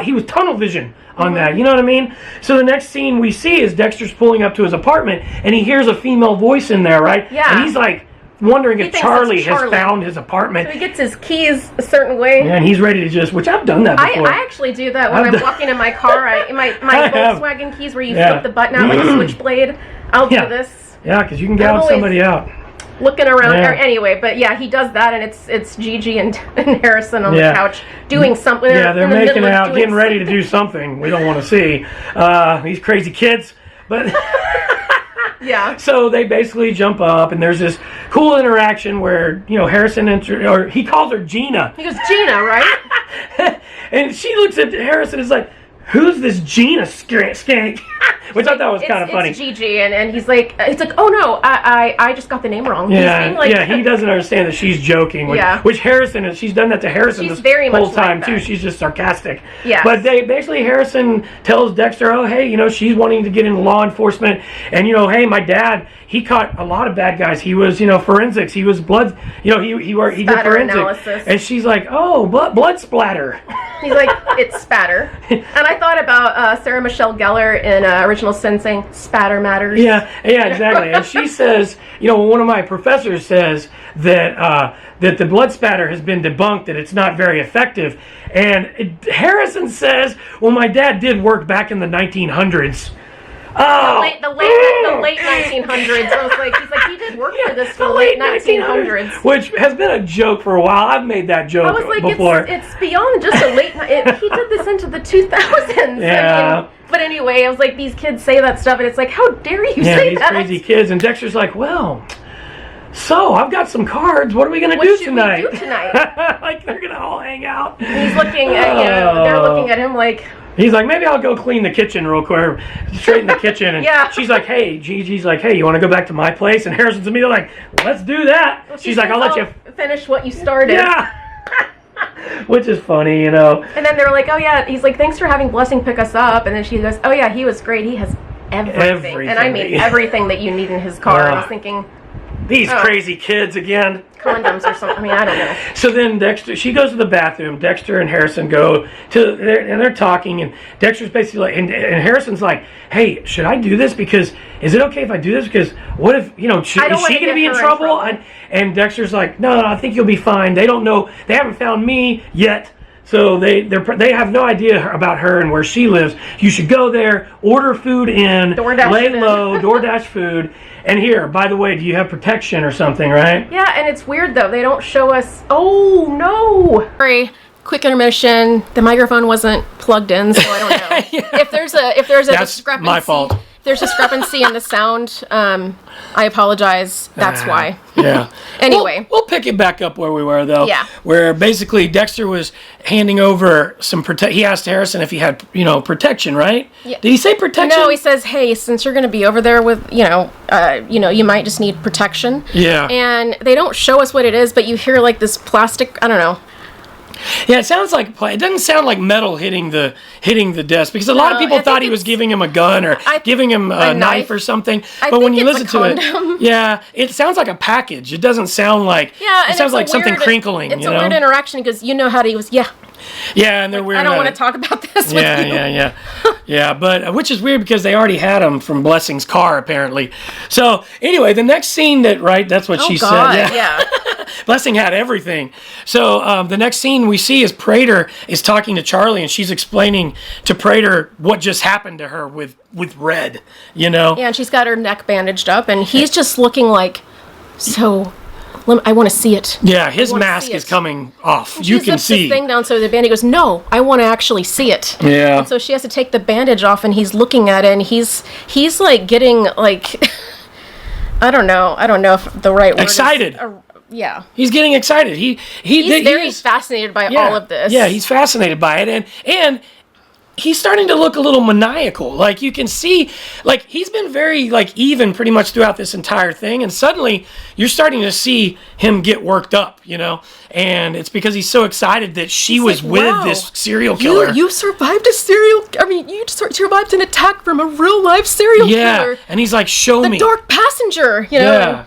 He was tunnel vision on that. You know what I mean? So the next scene we see is Dexter's pulling up to his apartment, and he hears a female voice in there, right? Yeah. And he's like wondering if Charlie has found his apartment. So he gets his keys a certain way. Yeah, and he's ready to which I've done that before. I actually do that when I'm walking in my car. My Volkswagen keys where you flip the button out like a switchblade. I'll do this. Yeah, because you can gouge somebody out. Looking around anyway, but yeah, he does that, and it's Gigi and Harrison on the couch doing something. Yeah, they're making out, getting ready to do something we don't want to see. These crazy kids, but... Yeah. So they basically jump up, and there's this cool interaction where Harrison or he calls her Gina. He goes, Gina, right? And she looks at Harrison and is like, who's this Gina skank? Which I thought was kind of funny. It's Gigi, and he's like, oh no, I just got the name wrong. Yeah, he doesn't understand that she's joking. Which Harrison, she's done that to Harrison this whole time too. She's just sarcastic. Yeah. But Harrison tells Dexter, oh hey, she's wanting to get into law enforcement, and hey, my dad, he caught a lot of bad guys. He was forensics. He was blood. He did forensics. Analysis. And she's like, oh, blood splatter. He's like, it's spatter. And I thought about Sarah Michelle Gellar in Original Sin saying, spatter matters. Yeah, exactly. And she says, one of my professors says that the blood spatter has been debunked, that it's not very effective. And Harrison says, well, my dad did work back in the 1900s. Oh, the late 1900s. I was like, he's like, he did work for this for the late 1900s, which has been a joke for a while. I've made that joke before. It's beyond just a late. He did this into the 2000s. Yeah. But anyway, I was like, these kids say that stuff, and it's like, how dare you say that? Yeah, these crazy kids. And Dexter's like, well, so I've got some cards. What are we going to do tonight? What should we do tonight? Like, they're going to all hang out. And he's looking at, they're looking at him like... He's like, maybe I'll go clean the kitchen real quick, straighten the kitchen. And she's like, hey, Gigi's like, hey, you want to go back to my place? And Harrison's immediately like, let's do that. Well, she's like, I'll let you finish what you started. Yeah. Which is funny, And then they're like, oh yeah, he's like, thanks for having Blessing pick us up. And then she goes, oh yeah, he was great. He has everything. And I mean everything that you need in his car. I was thinking, these crazy kids again. Condoms or something. I mean, I don't know. So then Dexter, she goes to the bathroom. Dexter and Harrison go to there, and they're talking. And Dexter's basically like, and Harrison's like, "Hey, should I do this? Because is it okay if I do this? Because what if is she going to be in trouble?" And Dexter's like, "No, I think you'll be fine. They don't know. They haven't found me yet." So they have no idea about her and where she lives. You should go there, order food in, lay low, DoorDash food. And here, by the way, do you have protection or something, right? Yeah, and it's weird though. They don't show us. Oh no! Sorry, quick intermission. The microphone wasn't plugged in, so I don't know. Yeah. If there's a That's discrepancy, my fault. If there's discrepancy in the sound, I apologize. That's why. Yeah. Anyway. We'll pick it back up where we were, though. Yeah. Where basically Dexter was handing over some He asked Harrison if he had, protection, right? Yeah. Did he say protection? No, he says, hey, since you're going to be over there with, you might just need protection. Yeah. And they don't show us what it is, but you hear like this plastic, I don't know. Yeah, it doesn't sound like metal hitting the desk, because a lot of people thought he was giving him a gun or giving him a knife or something. But when you listen to it, yeah, it sounds like a package. It doesn't sound like it sounds like something crinkling. It's a weird interaction because you know how he was. Yeah. Yeah, and they're weird. I don't want to talk about this with you. Yeah, but which is weird because they already had him from Blessing's car apparently. So anyway, the next scene that's what she said. Yeah. Blessing had everything. So the next scene we see is Prater is talking to Charlie, and she's explaining to Prater what just happened to her with Red. Yeah, and she's got her neck bandaged up, and he's just looking like, so. I want to see it. Yeah, his mask is coming off. You can see. She thing down, so the bandage goes, no, I want to actually see it. Yeah. And so she has to take the bandage off, and he's looking at it, and he's like getting like, I don't know if the right word excited. Yeah. He's getting excited. He's very fascinated by all of this. Yeah, he's fascinated by it, and he's starting to look a little maniacal. Like, you can see, like, he's been very, like, even pretty much throughout this entire thing, and suddenly you're starting to see him get worked up, and it's because he's so excited that she was like, with this serial killer. You survived you survived an attack from a real life serial killer. And he's like, show me. The dark passenger, Yeah.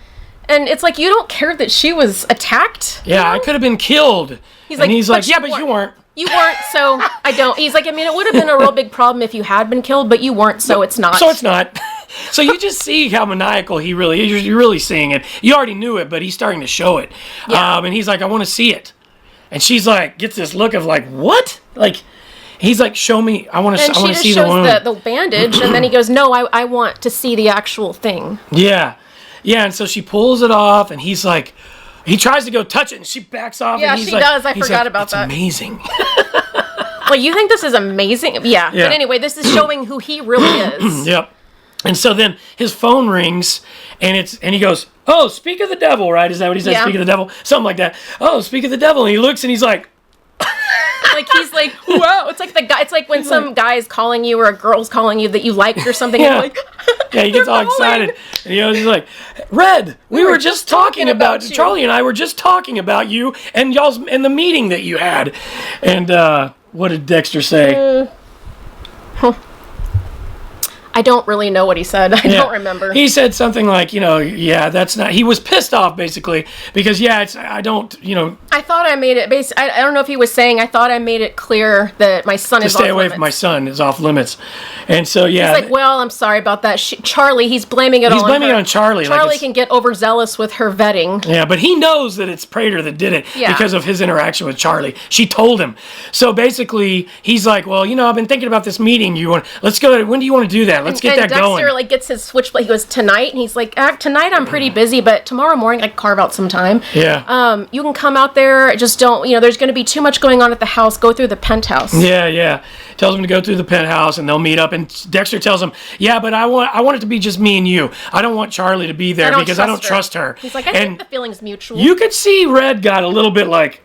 And it's like, you don't care that she was attacked? Yeah, I could have been killed. He's like, yeah, but you weren't. You weren't, so I don't. He's like, I mean, it would have been a real big problem if you had been killed, but you weren't, so it's not. So it's not. So you just see how maniacal he really is. You're really seeing it. You already knew it, but he's starting to show it. Yeah. And he's like, I want to see it. And she's like, gets this look of like, what? Like, he's like, show me. I want to see the wound. And she just shows the bandage, and then he goes, no, I want to see the actual thing. Yeah. Yeah, and so she pulls it off, and he's like, he tries to go touch it, and she backs off. Yeah, and he's she does. I forgot about that. It's amazing. Well, you think this is amazing? Yeah. But anyway, this is showing who he really is. Yep. And so then his phone rings, and he goes, oh, speak of the devil, right? Is that what he says? Yeah. Speak of the devil? Something like that. Oh, speak of the devil. And he looks, and he's like... like, he's like, wow. It's like the guy. It's like when some guy's calling you or a girl's calling you that you liked or something. Yeah. And you're like, yeah, he gets all excited. And he's like, Red, we were just talking about you. Charlie and I were just talking about you and the meeting that you had. And what did Dexter say? I don't really know what he said. I don't remember. He said something like, that's not... He was pissed off, basically, because, I don't, I thought I made it... I don't know if he was saying, I thought I made it clear that my son is off limits. To stay away from my son is off limits. And so, He's like, well, I'm sorry about that. Charlie, he's blaming it on her. He's blaming it on Charlie. Charlie can get overzealous with her vetting. Yeah, but he knows that it's Prater that did it because of his interaction with Charlie. She told him. So, basically, he's like, well, I've been thinking about this meeting. Let's go... When do you want to do that? Let's get that going. And Dexter gets his switchblade. He goes, tonight, and he's like, tonight I'm pretty busy, but tomorrow morning I can carve out some time. Yeah. You can come out there. Just don't. There's going to be too much going on at the house. Go through the penthouse. Yeah. Tells him to go through the penthouse, and they'll meet up. And Dexter tells him, yeah, but I want it to be just me and you. I don't want Charlie to be there because I don't trust her. He's like, I think the feeling's mutual. You could see Red got a little bit like.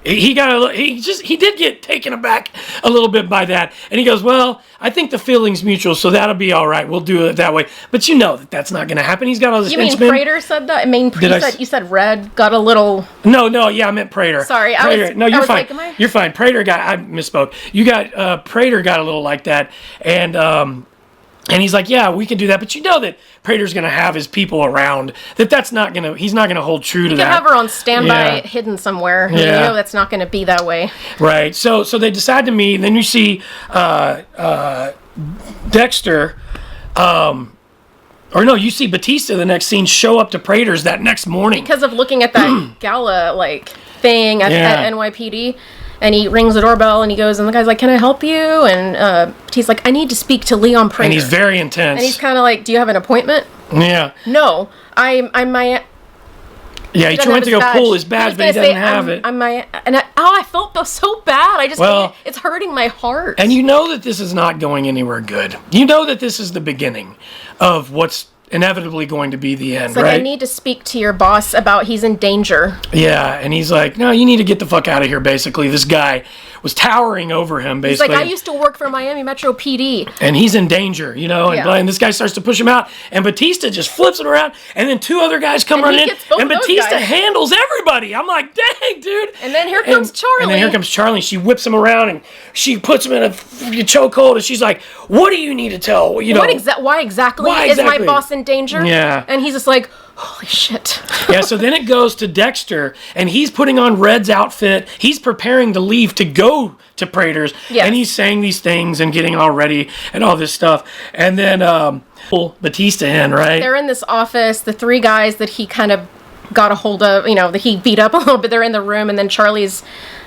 He did get taken aback a little bit by that, and he goes, well, I think the feeling's mutual, so that'll be all right. We'll do it that way. But that's not going to happen. He's got all this henchmen. You mean Prater said that? I mean, you said Red got a little... No, I meant Prater. Sorry, you're fine. Like, you're fine. I misspoke. Prater got a little like that, and And he's like, yeah, we can do that. But you know that Prater's going to have his people around. He's not going to hold true to that. You can have her on standby hidden somewhere. Yeah. You know that's not going to be that way. Right. So they decide to meet. And then you see Dexter, you see Batista the next scene show up to Prater's that next morning. Because of looking at that gala, thing at NYPD. And he rings the doorbell, and he goes, and the guy's like, "Can I help you?" And he's like, "I need to speak to Leon Prater." And he's very intense. And he's kind of like, "Do you have an appointment?" Yeah. No, I'm my. Yeah, he went to go pull his badge, but he doesn't have it. I felt so bad. I just it's hurting my heart. And you know that this is not going anywhere good. You know that this is the beginning of what's inevitably going to be the end, it's like, right? I need to speak to your boss about he's in danger. Yeah, and he's like, no, you need to get the fuck out of here, basically. This guy was towering over him, basically. He's like, I used to work for Miami Metro PD. And he's in danger, and this guy starts to push him out, and Batista just flips him around, and then two other guys come running in, and Batista handles everybody. I'm like, dang, dude. And then here comes Charlie. And she whips him around, and she puts him in a chokehold, and she's like, what do you need to tell? Why exactly is my boss in danger? Yeah. And he's just like, holy shit. Yeah, so then it goes to Dexter, and he's putting on Red's outfit. He's preparing to leave to go to Prater's, and he's saying these things and getting all ready and all this stuff. And then pull Batista in, right? They're in this office, the three guys that he kind of got a hold of, that he beat up a little bit. They're in the room, and then Charlie's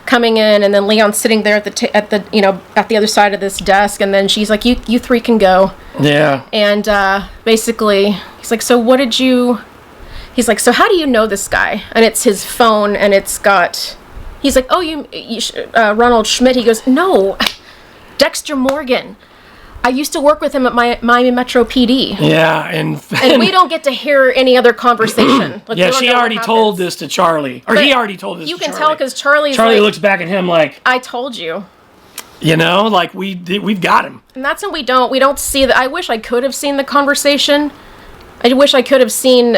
coming in, and then Leon's sitting there at the other side of this desk, and then she's like, you three can go. Yeah. And basically, he's like, so what did you... He's like, so how do you know this guy? And it's his phone, and it's got... He's like, oh, you Ronald Schmidt. He goes, no, Dexter Morgan. I used to work with him at Miami Metro PD. Yeah, and we don't get to hear any other conversation. She already told this to Charlie. Or he already told this to Charlie. You can tell because Charlie looks back at him like... I told you. We've got him. And that's when we don't see that. I wish I could have seen the conversation. I wish I could have seen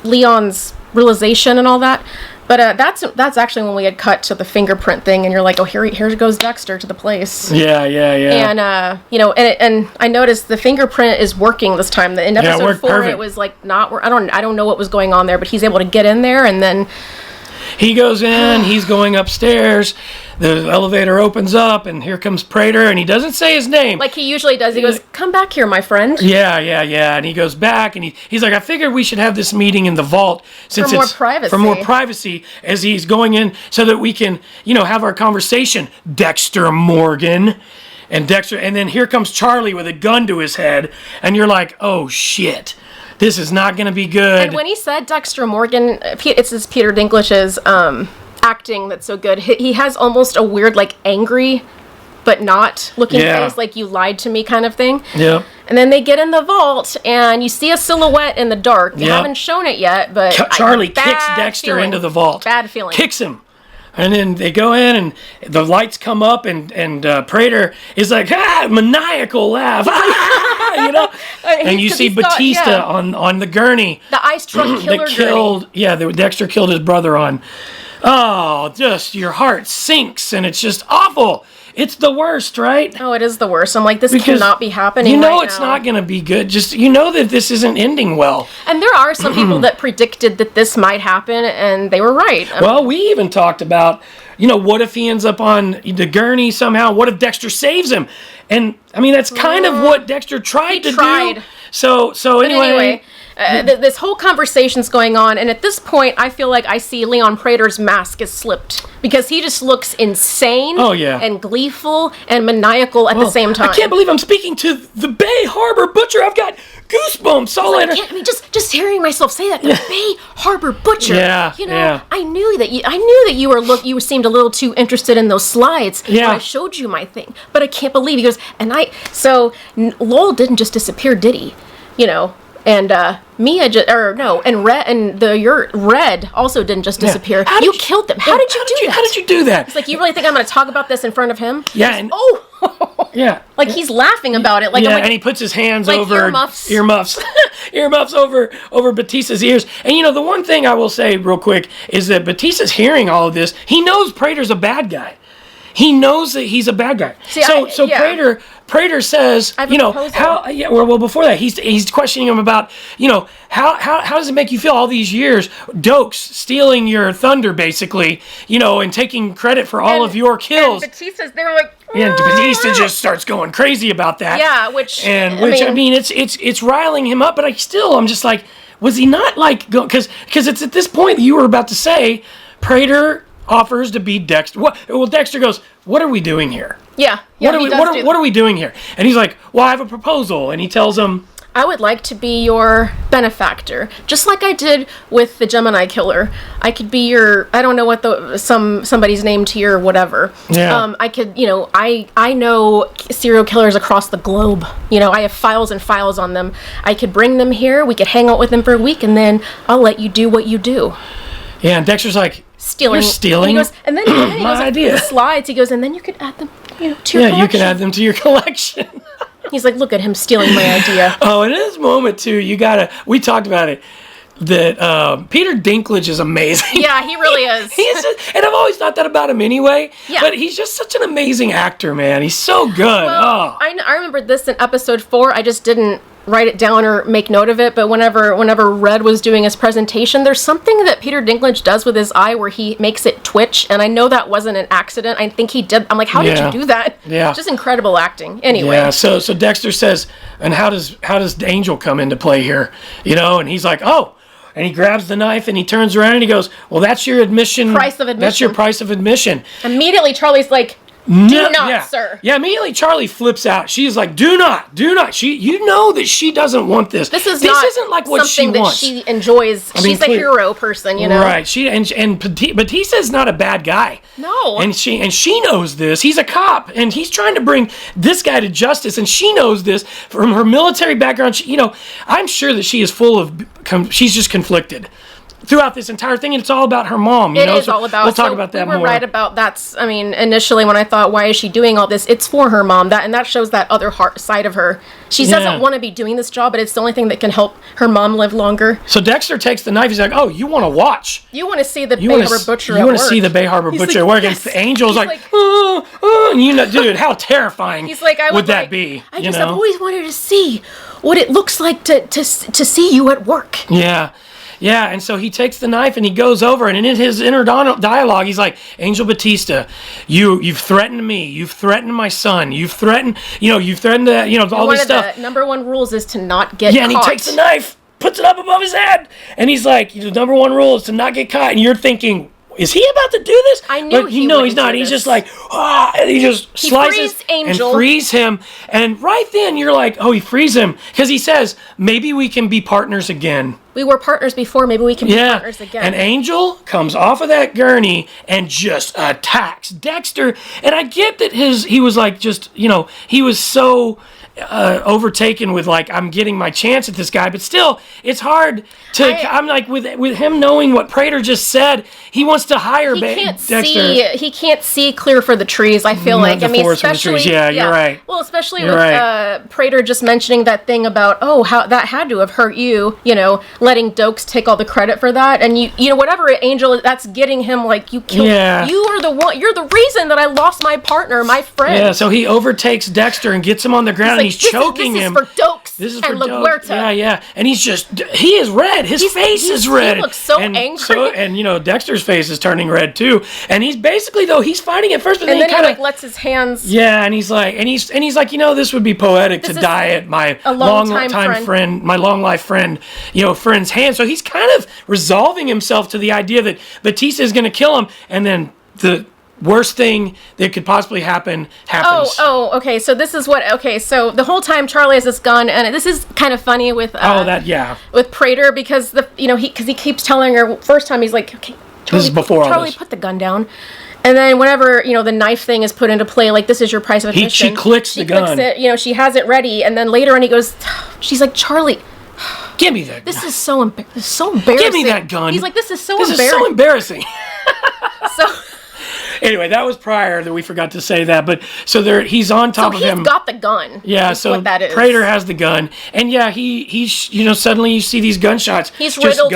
Leon's realization and all that, but that's actually when we had cut to the fingerprint thing, and you're like, oh, here goes Dexter to the place. Yeah. And and I noticed the fingerprint is working this time. In episode 4, perfect. It was like not. I don't know what was going on there, but he's able to get in there, and then he goes in. He's going upstairs. The elevator opens up, and here comes Prater, and he doesn't say his name. Like he usually does. He goes, come back here, my friend. Yeah. And he goes back, and he's like, I figured we should have this meeting in the vault for more privacy as he's going in so that we can, have our conversation, Dexter Morgan. And then here comes Charlie with a gun to his head, and you're like, oh, shit. This is not going to be good. And when he said Dexter Morgan, it's Peter Dinklage's acting that's so good. He has almost a weird, angry, but not looking face, like you lied to me kind of thing. Yeah. And then they get in the vault, and you see a silhouette in the dark. They haven't shown it yet, but Charlie kicks Dexter into the vault. Bad feeling. Kicks him. And then they go in, and the lights come up, and Prater is like, maniacal laugh, and you see Batista on the gurney. The ice truck killer gurney. Yeah, Dexter killed his brother on. Oh, just your heart sinks, and it's just awful. It's the worst, right? Oh, it is the worst. I'm like, this cannot be happening it's not going to be good. Just, that this isn't ending well. And there are some people that predicted that this might happen, and they were right. Well, we even talked about, what if he ends up on the gurney somehow? What if Dexter saves him? And, that's kind of what Dexter tried to do. So anyway this whole conversation's going on, and at this point, I feel like I see Leon Prater's mask is slipped because he just looks insane, and gleeful and maniacal at the same time. I can't believe I'm speaking to the Bay Harbor Butcher. I've got goosebumps all in. Just hearing myself say that, the Bay Harbor Butcher. Yeah, I knew that you seemed a little too interested in those slides. Yeah, when I showed you my thing, but I can't believe he goes. Lowell didn't just disappear, did he? And Mia Red also didn't just disappear. You killed them. How did you do that? How did you do that? It's like, you really think I'm going to talk about this in front of him? Yeah. Yeah. Like he's laughing about it. And he puts his hands over earmuffs over Batista's ears. And the one thing I will say real quick is that Batista's hearing all of this. He knows Prater's a bad guy. He knows that he's a bad guy. Prater Prater says, I have a proposal. how? Yeah, well, before that, he's questioning him about, how does it make you feel all these years, Dokes stealing your thunder, basically, and taking credit for all of your kills. And Batista's, they were like, and Batista just starts going crazy about that. Yeah, it's riling him up, but I'm just like, was he not like, because it's at this point that you were about to say, Prater offers to be Dexter. Well, Dexter goes, what are we doing here? Yeah. What are we doing here? And he's like, well, I have a proposal. And he tells him, I would like to be your benefactor, just like I did with the Gemini killer. I could be your, I don't know what somebody's name to your whatever. Yeah. I could, I know serial killers across the globe. I have files and files on them. I could bring them here. We could hang out with them for a week, and then I'll let you do what you do. Yeah, and Dexter's like, stealing. You're stealing and then he my goes, idea. The slides. He goes, and then you could add them, to your collection. You can add them to your collection. He's like, look at him stealing my idea. Oh, and in this moment too, we talked about it, that Peter Dinklage is amazing. Yeah, he really is. And I've always thought that about him anyway. Yeah. But he's just such an amazing actor, man. He's so good. Well, I remember this in episode 4. I just didn't write it down or make note of it, but whenever Red was doing his presentation, there's something that Peter Dinklage does with his eye where he makes it twitch, and I know that wasn't an accident. I think he did. I'm like, how did you do that? Yeah. Just incredible acting. Anyway. Yeah, so Dexter says, and how does Angel come into play here? And he's like, oh, and he grabs the knife and he turns around and he goes, well, that's your admission. Price of admission. That's your price of admission. Immediately Charlie's like, do not, sir. Yeah, immediately Charlie flips out. She's like, do not. You know that she doesn't want this. This isn't like what she something wants. that she enjoys. She's a hero person, Right. Batista's not a bad guy. No. And she knows this. He's a cop, and he's trying to bring this guy to justice, and she knows this from her military background. I'm sure that she is full of. She's just conflicted throughout this entire thing, and it's all about her mom. It is all about. We'll talk about that more. We were right about that. Initially when I thought, why is she doing all this? It's for her mom. That shows that other side of her. She doesn't want to be doing this job, but it's the only thing that can help her mom live longer. So Dexter takes the knife. He's like, "Oh, you want to watch? You want to see the Bay Harbor Butcher? You want to see the Bay Harbor Butcher at work?" Yes. And Angel's like, and dude, how terrifying would that be? I've always wanted to see what it looks like to see you at work. Yeah. Yeah, and so he takes the knife and he goes over, and in his inner dialogue, he's like, Angel Batista, you've threatened me, you've threatened my son, you've threatened all this stuff. One of the number one rules is to not get caught. Yeah, and he takes the knife, puts it up above his head, and he's like, the number one rule is to not get caught, and you're thinking, is he about to do this? I knew he's not. He's just like, and he just slices and frees him. And right then you're like, oh, he frees him. Because he says, maybe we can be partners again. We were partners before, maybe we can be partners again. And Angel comes off of that gurney and just attacks Dexter. And I get that he was like he was so overtaken with like, I'm getting my chance at this guy, but still it's hard to I'm like with him knowing what Prater just said, he wants to hire Dexter. He can't see clear for the trees, I feel like. Especially you're right. Well, especially with Prater just mentioning that thing about how that had to have hurt you, letting Dokes take all the credit for that, and you whatever Angel, that's getting him like, you killed you are the one, you're the reason that I lost my partner, my friend. Yeah, so he overtakes Dexter and gets him on the ground. He's choking him. This is for Dokes. This is for Dokes. Yeah. And he is red. His face is red. He looks so angry. And Dexter's face is turning red too. And he's basically he's fighting at first, but then he kind of lets his hands. Yeah, and he's like, this would be poetic to die at my long friend, my long life friend, friend's hand. So he's kind of resolving himself to the idea that Batista is going to kill him, and then the worst thing that could possibly happens. Okay. So this is so the whole time Charlie has this gun, and this is kind of funny with with Prater, because he keeps telling her, first time he's like, okay, Charlie, this is before Charlie, put the gun down. And then whenever, the knife thing is put into play, like, this is your price of admission. She clicks the gun. Clicks it, she has it ready, and then later on he goes, she's like, Charlie, give me that gun. This is so embarrassing. Give me that gun. He's like, this is so embarrassing. So... Anyway, that was prior that we forgot to say that, but he's on top of him. He's got the gun. Yeah, so what that is. Prater has the gun, and he's suddenly you see these gunshots. He's riddled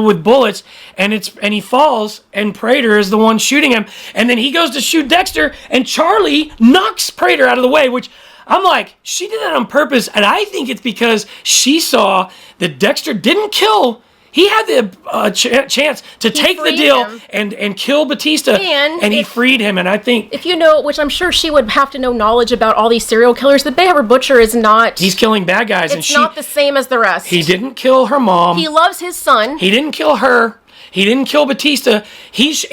with bullets, and he falls, and Prater is the one shooting him, and then he goes to shoot Dexter, and Charlie knocks Prater out of the way, which I'm like, she did that on purpose, and I think it's because she saw that Dexter didn't kill. He had the chance to take the deal and kill Batista, and he freed him. And I think, if you know, which I'm sure she would have to know knowledge about all these serial killers, the Bay Harbor Butcher is not. He's killing bad guys, it's not the same as the rest. He didn't kill her mom. He loves his son. He didn't kill her. He didn't kill Batista. He's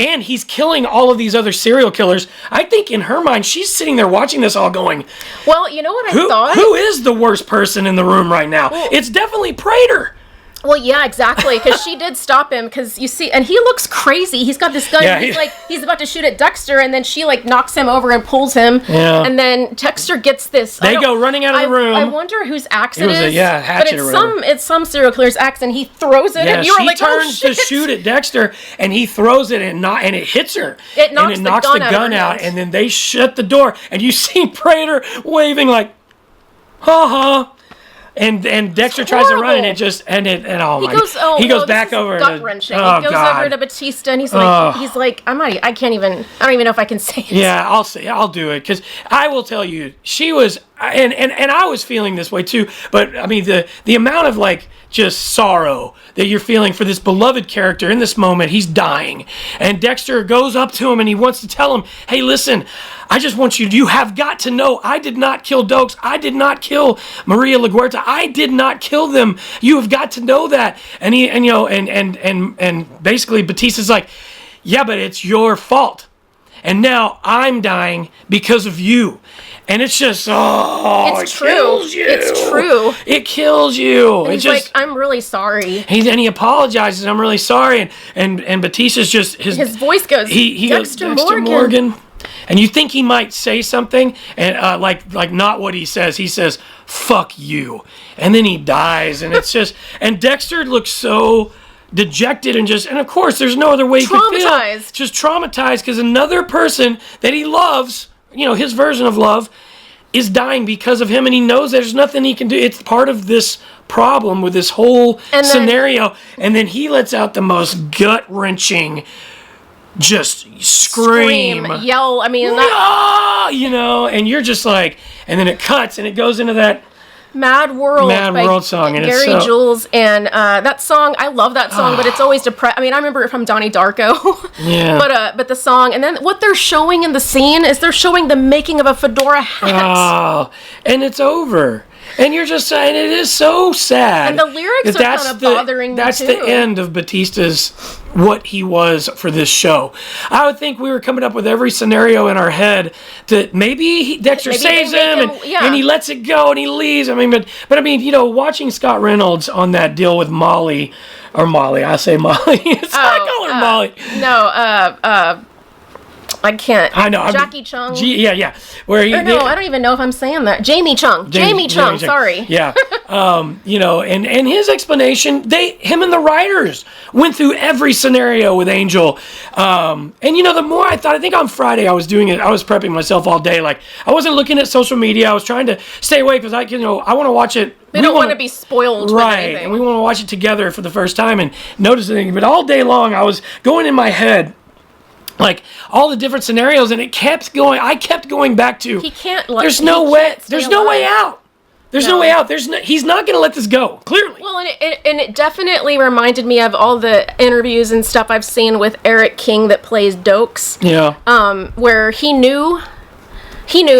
killing all of these other serial killers. I think in her mind, she's sitting there watching this all going, well, you know what I thought? Who is the worst person in the room right now? Well, it's definitely Prater. Well, yeah, exactly, because she did stop him, because you see, and he looks crazy. He's got this gun, he's about to shoot at Dexter, and then she, knocks him over and pulls him, and then Dexter gets this. They go running out of the room. I wonder whose axe it is. Hatchet but it's some serial killer's axe, and he throws it, and she turns to shoot at Dexter, and he throws it, and it hits her. It knocks the gun out, and then they shut the door, and you see Prater waving like, ha-ha. And Dexter tries to run, and he goes back over to gut-wrenching. He goes over to Batista, and he's like, I don't even know if I can say it. Yeah, I'll do it, because I will tell you, she was, and I was feeling this way too. But I mean, the amount of just sorrow that you're feeling for this beloved character in this moment. He's dying, and Dexter goes up to him, and he wants to tell him, hey, listen, I just want you have got to know, I did not kill Dokes. I did not kill Maria LaGuerta. I did not kill them. You have got to know that. And basically Batista's like, yeah, but it's your fault. And now I'm dying because of you. And it's just, it's true. Kills you. It's true. It kills you. And he's like, I'm really sorry. He apologizes. I'm really sorry. And Batista's just, his voice goes, he Dexter Morgan. And you think he might say something, and like not what he says. He says, fuck you. And then he dies. And it's just, and Dexter looks so dejected and of course, there's no other way he could feel. Just traumatized because another person that he loves, his version of love, is dying because of him, and he knows there's nothing he can do. It's part of this problem with this whole scenario. And then he lets out the most gut-wrenching, just scream, yell. I mean, and you're just like, and then it cuts and it goes into that Mad World song, and Gary Jules, and that song, I love that song, but it's always depressed. I mean, I remember it from Donnie Darko. Yeah. But the song, and then what they're showing in the scene is they're showing the making of a fedora hat. Oh, and it's over. And you're just saying, it is so sad. And the lyrics are kind of bothering me, that's too. That's the end of Batista's, what he was for this show. I would think we were coming up with every scenario in our head that maybe Dexter saves him, and he lets it go, and he leaves. I mean, but I mean, watching Scott Reynolds on that deal with Molly, I say Molly. I call her Molly. No, I can't. I know. Jackie Chung. Yeah. I don't even know if I'm saying that. Jamie Chung. Jamie Chung. Sorry. Yeah. And his explanation, him and the writers went through every scenario with Angel. The more I think on Friday I was doing it, I was prepping myself all day. Like, I wasn't looking at social media. I was trying to stay away because I want to watch it. We don't want to be spoiled with anything. And we want to watch it together for the first time and notice anything. But all day long I was going in my head, like, all the different scenarios, and it kept going. I kept going back to, he can't. There's no way. There's no way out. There's no way out. He's not going to let this go. Clearly. Well, and it definitely reminded me of all the interviews and stuff I've seen with Eric King that plays Dokes. Yeah. Where he knew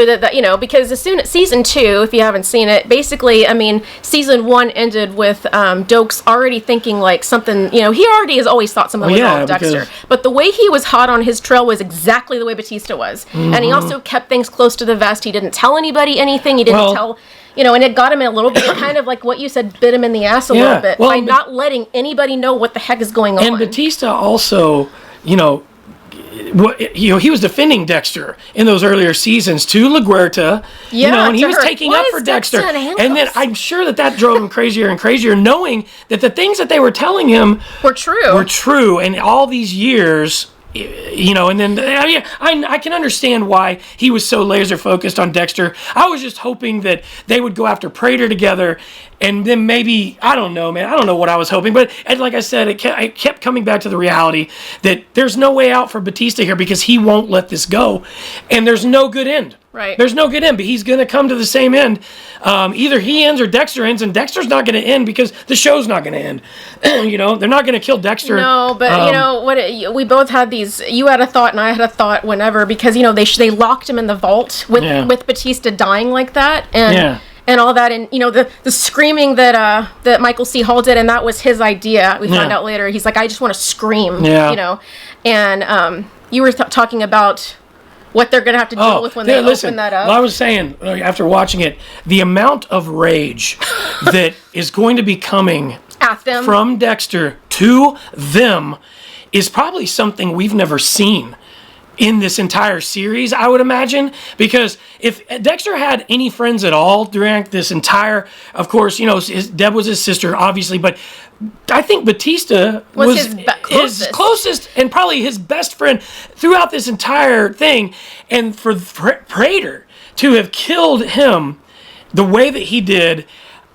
that because as soon as season 2, if you haven't seen it, basically, I mean, season 1 ended with Dokes already thinking like something, he already has always thought something was wrong with Dexter. But the way he was hot on his trail was exactly the way Batista was. Mm-hmm. And he also kept things close to the vest. He didn't tell anybody anything. He didn't tell, and it got him in a little bit, kind of like what you said, bit him in the ass a little bit by not letting anybody know what the heck is going on. And Batista also, he was defending Dexter in those earlier seasons to LaGuerta, and he was taking up for Dexter. And then I'm sure that drove him crazier and crazier, knowing that the things that they were telling him were true. And all these years, and then I can understand why he was so laser focused on Dexter. I was just hoping that they would go after Prater together, and then maybe, I don't know, man. I don't know what I was hoping, but like I said, it kept coming back to the reality that there's no way out for Batista here because he won't let this go, and there's no good end. Right. There's no good end, but he's going to come to the same end. Either he ends or Dexter ends, and Dexter's not going to end because the show's not going to end. They're not going to kill Dexter. No, but we both had these. You had a thought, and I had a thought. Whenever, because they locked him in the vault with Batista dying like that, and all that, and the screaming that Michael C. Hall did, and that was his idea. We found out later. He's like, I just want to scream. And you were talking about what they're going to have to deal with when they open that up. Well, I was saying, after watching it, the amount of rage that is going to be coming at them from Dexter to them is probably something we've never seen in this entire series, I would imagine. Because if Dexter had any friends at all during this entire, of course, Deb was his sister, obviously, but I think Batista was his closest and probably his best friend throughout this entire thing. And for Prater to have killed him the way that he did,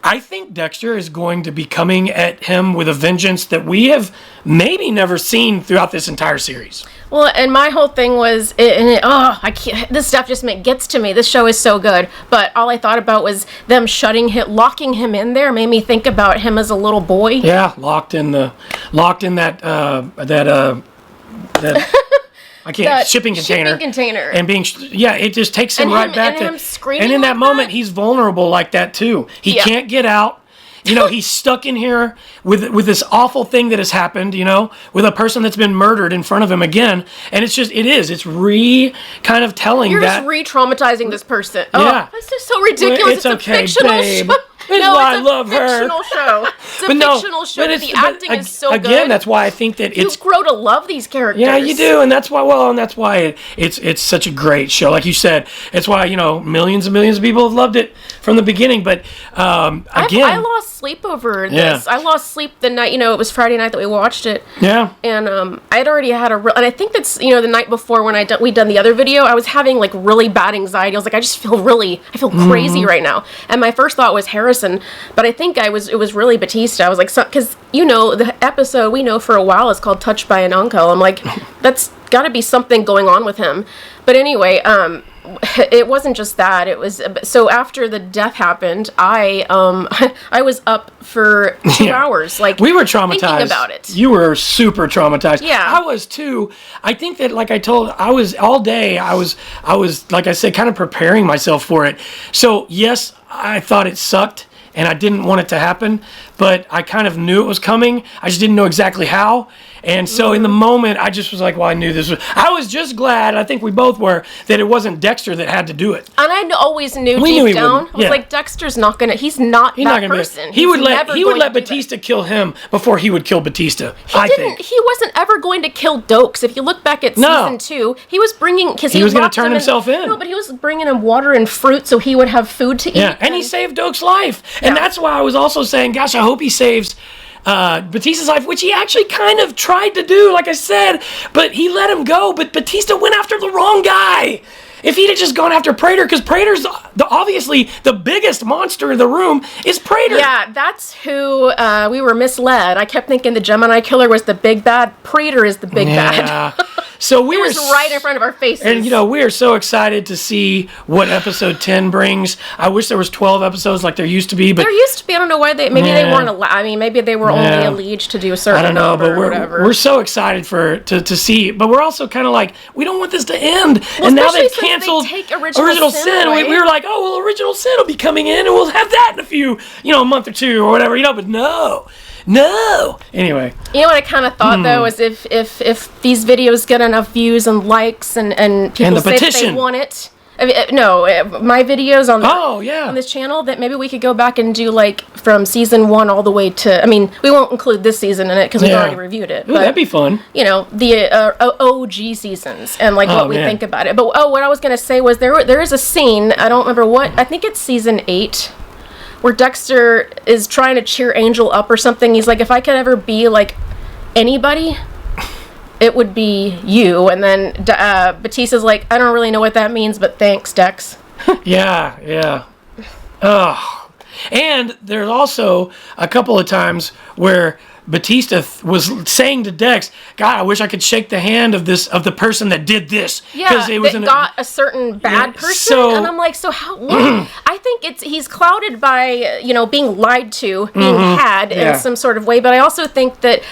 I think Dexter is going to be coming at him with a vengeance that we have maybe never seen throughout this entire series. Well, and my whole thing was, I can't. This stuff just gets to me. This show is so good, but all I thought about was them locking him in there. Made me think about him as a little boy. Yeah, locked in that I can't shipping container. And it just takes him right back to him screaming. And in that moment, he's vulnerable like that too. He can't get out. He's stuck in here with this awful thing that has happened, with a person that's been murdered in front of him again. And it's kind of telling You're that. You're just re-traumatizing this person. Yeah. That's just so ridiculous. It's okay, fictional babe. show. It's why I love her. It's a fictional show. It's a fictional show. But the acting is so good. Again, that's why I think that you grow to love these characters. Yeah, you do, and that's why it's such a great show. Like you said, it's why millions and millions of people have loved it from the beginning. But again, I lost sleep over this. I lost sleep the night. It was Friday night that we watched it. Yeah. And I'd already had and I think that's the night before when we'd done the other video, I was having like really bad anxiety. I was like, I feel crazy right now. And my first thought was Harrison. But I think it was really Batista. I was like, because the episode we know for a while is called Touched by an Uncle. I'm like, that's got to be something going on with him. But anyway, it wasn't just that. It was so after the death happened, I was up for 2 hours, like we were traumatized thinking about it. You were super traumatized. Yeah, I was too. I think that, like I was all day. I was like I said, kind of preparing myself for it. So yes, I thought it sucked. And I didn't want it to happen, but I kind of knew it was coming. I just didn't know exactly how. And so in the moment, I just was like, well, I knew this was... I was just glad, I think we both were, that it wasn't Dexter that had to do it. And I always knew deep down, I was like, Dexter's not going to... He's not that person. He would let Batista kill him before he would kill Batista, I think. He wasn't ever going to kill Dokes. If you look back at season 2, he was bringing... He was going to turn himself in. No, but he was bringing him water and fruit so he would have food to eat. Yeah, and he saved Dokes' life. And that's why I was also saying, gosh, I hope he saves... Batista's life, which he actually kind of tried to do, like I said, but he let him go. But Batista went after the wrong guy. If he'd have just gone after Prater, because Prater's obviously the biggest monster in the room is Prater. Yeah, that's who we were misled. I kept thinking the Gemini killer was the big bad. Prater is the big bad. So it was right in front of our faces. And, we are so excited to see what episode 10 brings. I wish there was 12 episodes like there used to be. But there used to be. I don't know why they weren't allowed. I mean, maybe they were only alleged to do a certain I don't know, but we're so excited to see. But we're also kind of like, we don't want this to end. Well, and now they've canceled Original Sin. Right? We were like, oh, well, Original Sin will be coming in, and we'll have that in a few, a month or two or whatever, but no. Anyway. You know what I kind of thought, though, is if these videos get enough views and likes and people say that they want it. My videos on this channel, that maybe we could go back and do like from season 1 all the way to, we won't include this season in it because we've already reviewed it. Ooh, that'd be fun. The OG seasons and what we think about it. But what I was going to say was there is a scene, I don't remember what, I think it's season 8, where Dexter is trying to cheer Angel up or something. He's like, if I could ever be like anybody, it would be you. And then Batista's like, I don't really know what that means, but thanks, Dex. Yeah. Oh. And there's also a couple of times where Batista was saying to Dex, God, I wish I could shake the hand of the person that did this. Yeah, it was got a certain bad person. And I'm like, so how, what? I think he's clouded by, being lied to, being had in some sort of way. But I also think that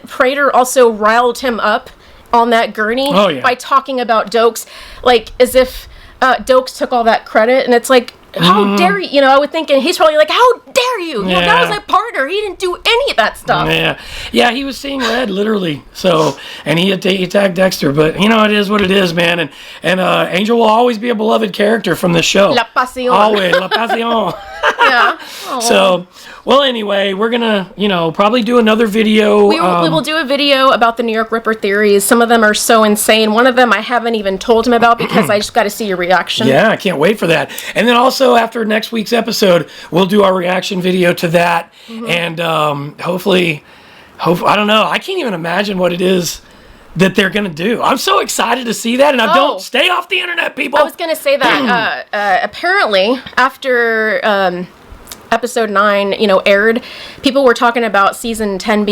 Prater also riled him up on that gurney by talking about Dokes, like as if Dokes took all that credit. And it's like, how dare you? I would think, and he's probably like, how dare you? That was my partner. He didn't do any of that stuff. Yeah, he was seeing red, literally. So, and he attacked Dexter. But, it is what it is, man. And Angel will always be a beloved character from the show. La Passion. Always, La Passion. Yeah. So, well, anyway, we're going to, probably do another video. We will do a video about the New York Ripper theories. Some of them are so insane. One of them I haven't even told him about because I just got to see your reaction. Yeah, I can't wait for that. And then also after next week's episode, we'll do our reaction video to that. And hopefully, I don't know. I can't even imagine what it is that they're going to do. I'm so excited to see that. And I don't stay off the internet, people. I was going to say that apparently after episode 9, aired, people were talking about season 10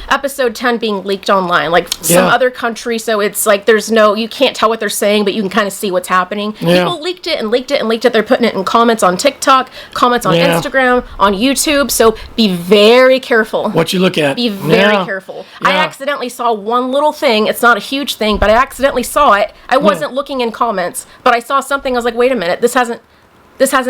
episode 10 being leaked online, like some other country. So it's like you can't tell what they're saying, but you can kind of see what's happening. People leaked it. They're putting it in comments on TikTok, comments on Instagram, on YouTube. So be very careful what you look at. Be very careful. I accidentally saw one little thing. It's not a huge thing, but I accidentally saw it. I wasn't looking in comments, but I saw something. I was like, wait a minute, this hasn't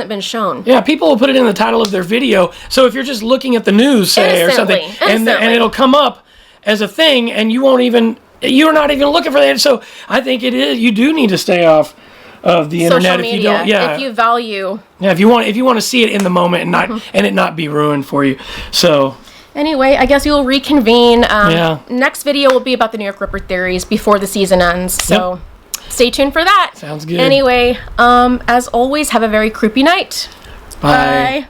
been shown. Yeah, people will put it in the title of their video. So if you're just looking at the news, say, or something, and it'll come up as a thing, and you're not even looking for that. So I think you do need to stay off of the internet media, if you don't. Yeah, if you value. Yeah, if you want to see it in the moment and and it not be ruined for you. So. Anyway, I guess we will reconvene. Next video will be about the New York Ripper theories before the season ends. So. Yep. Stay tuned for that. Sounds good. Anyway, as always, have a very creepy night. Bye.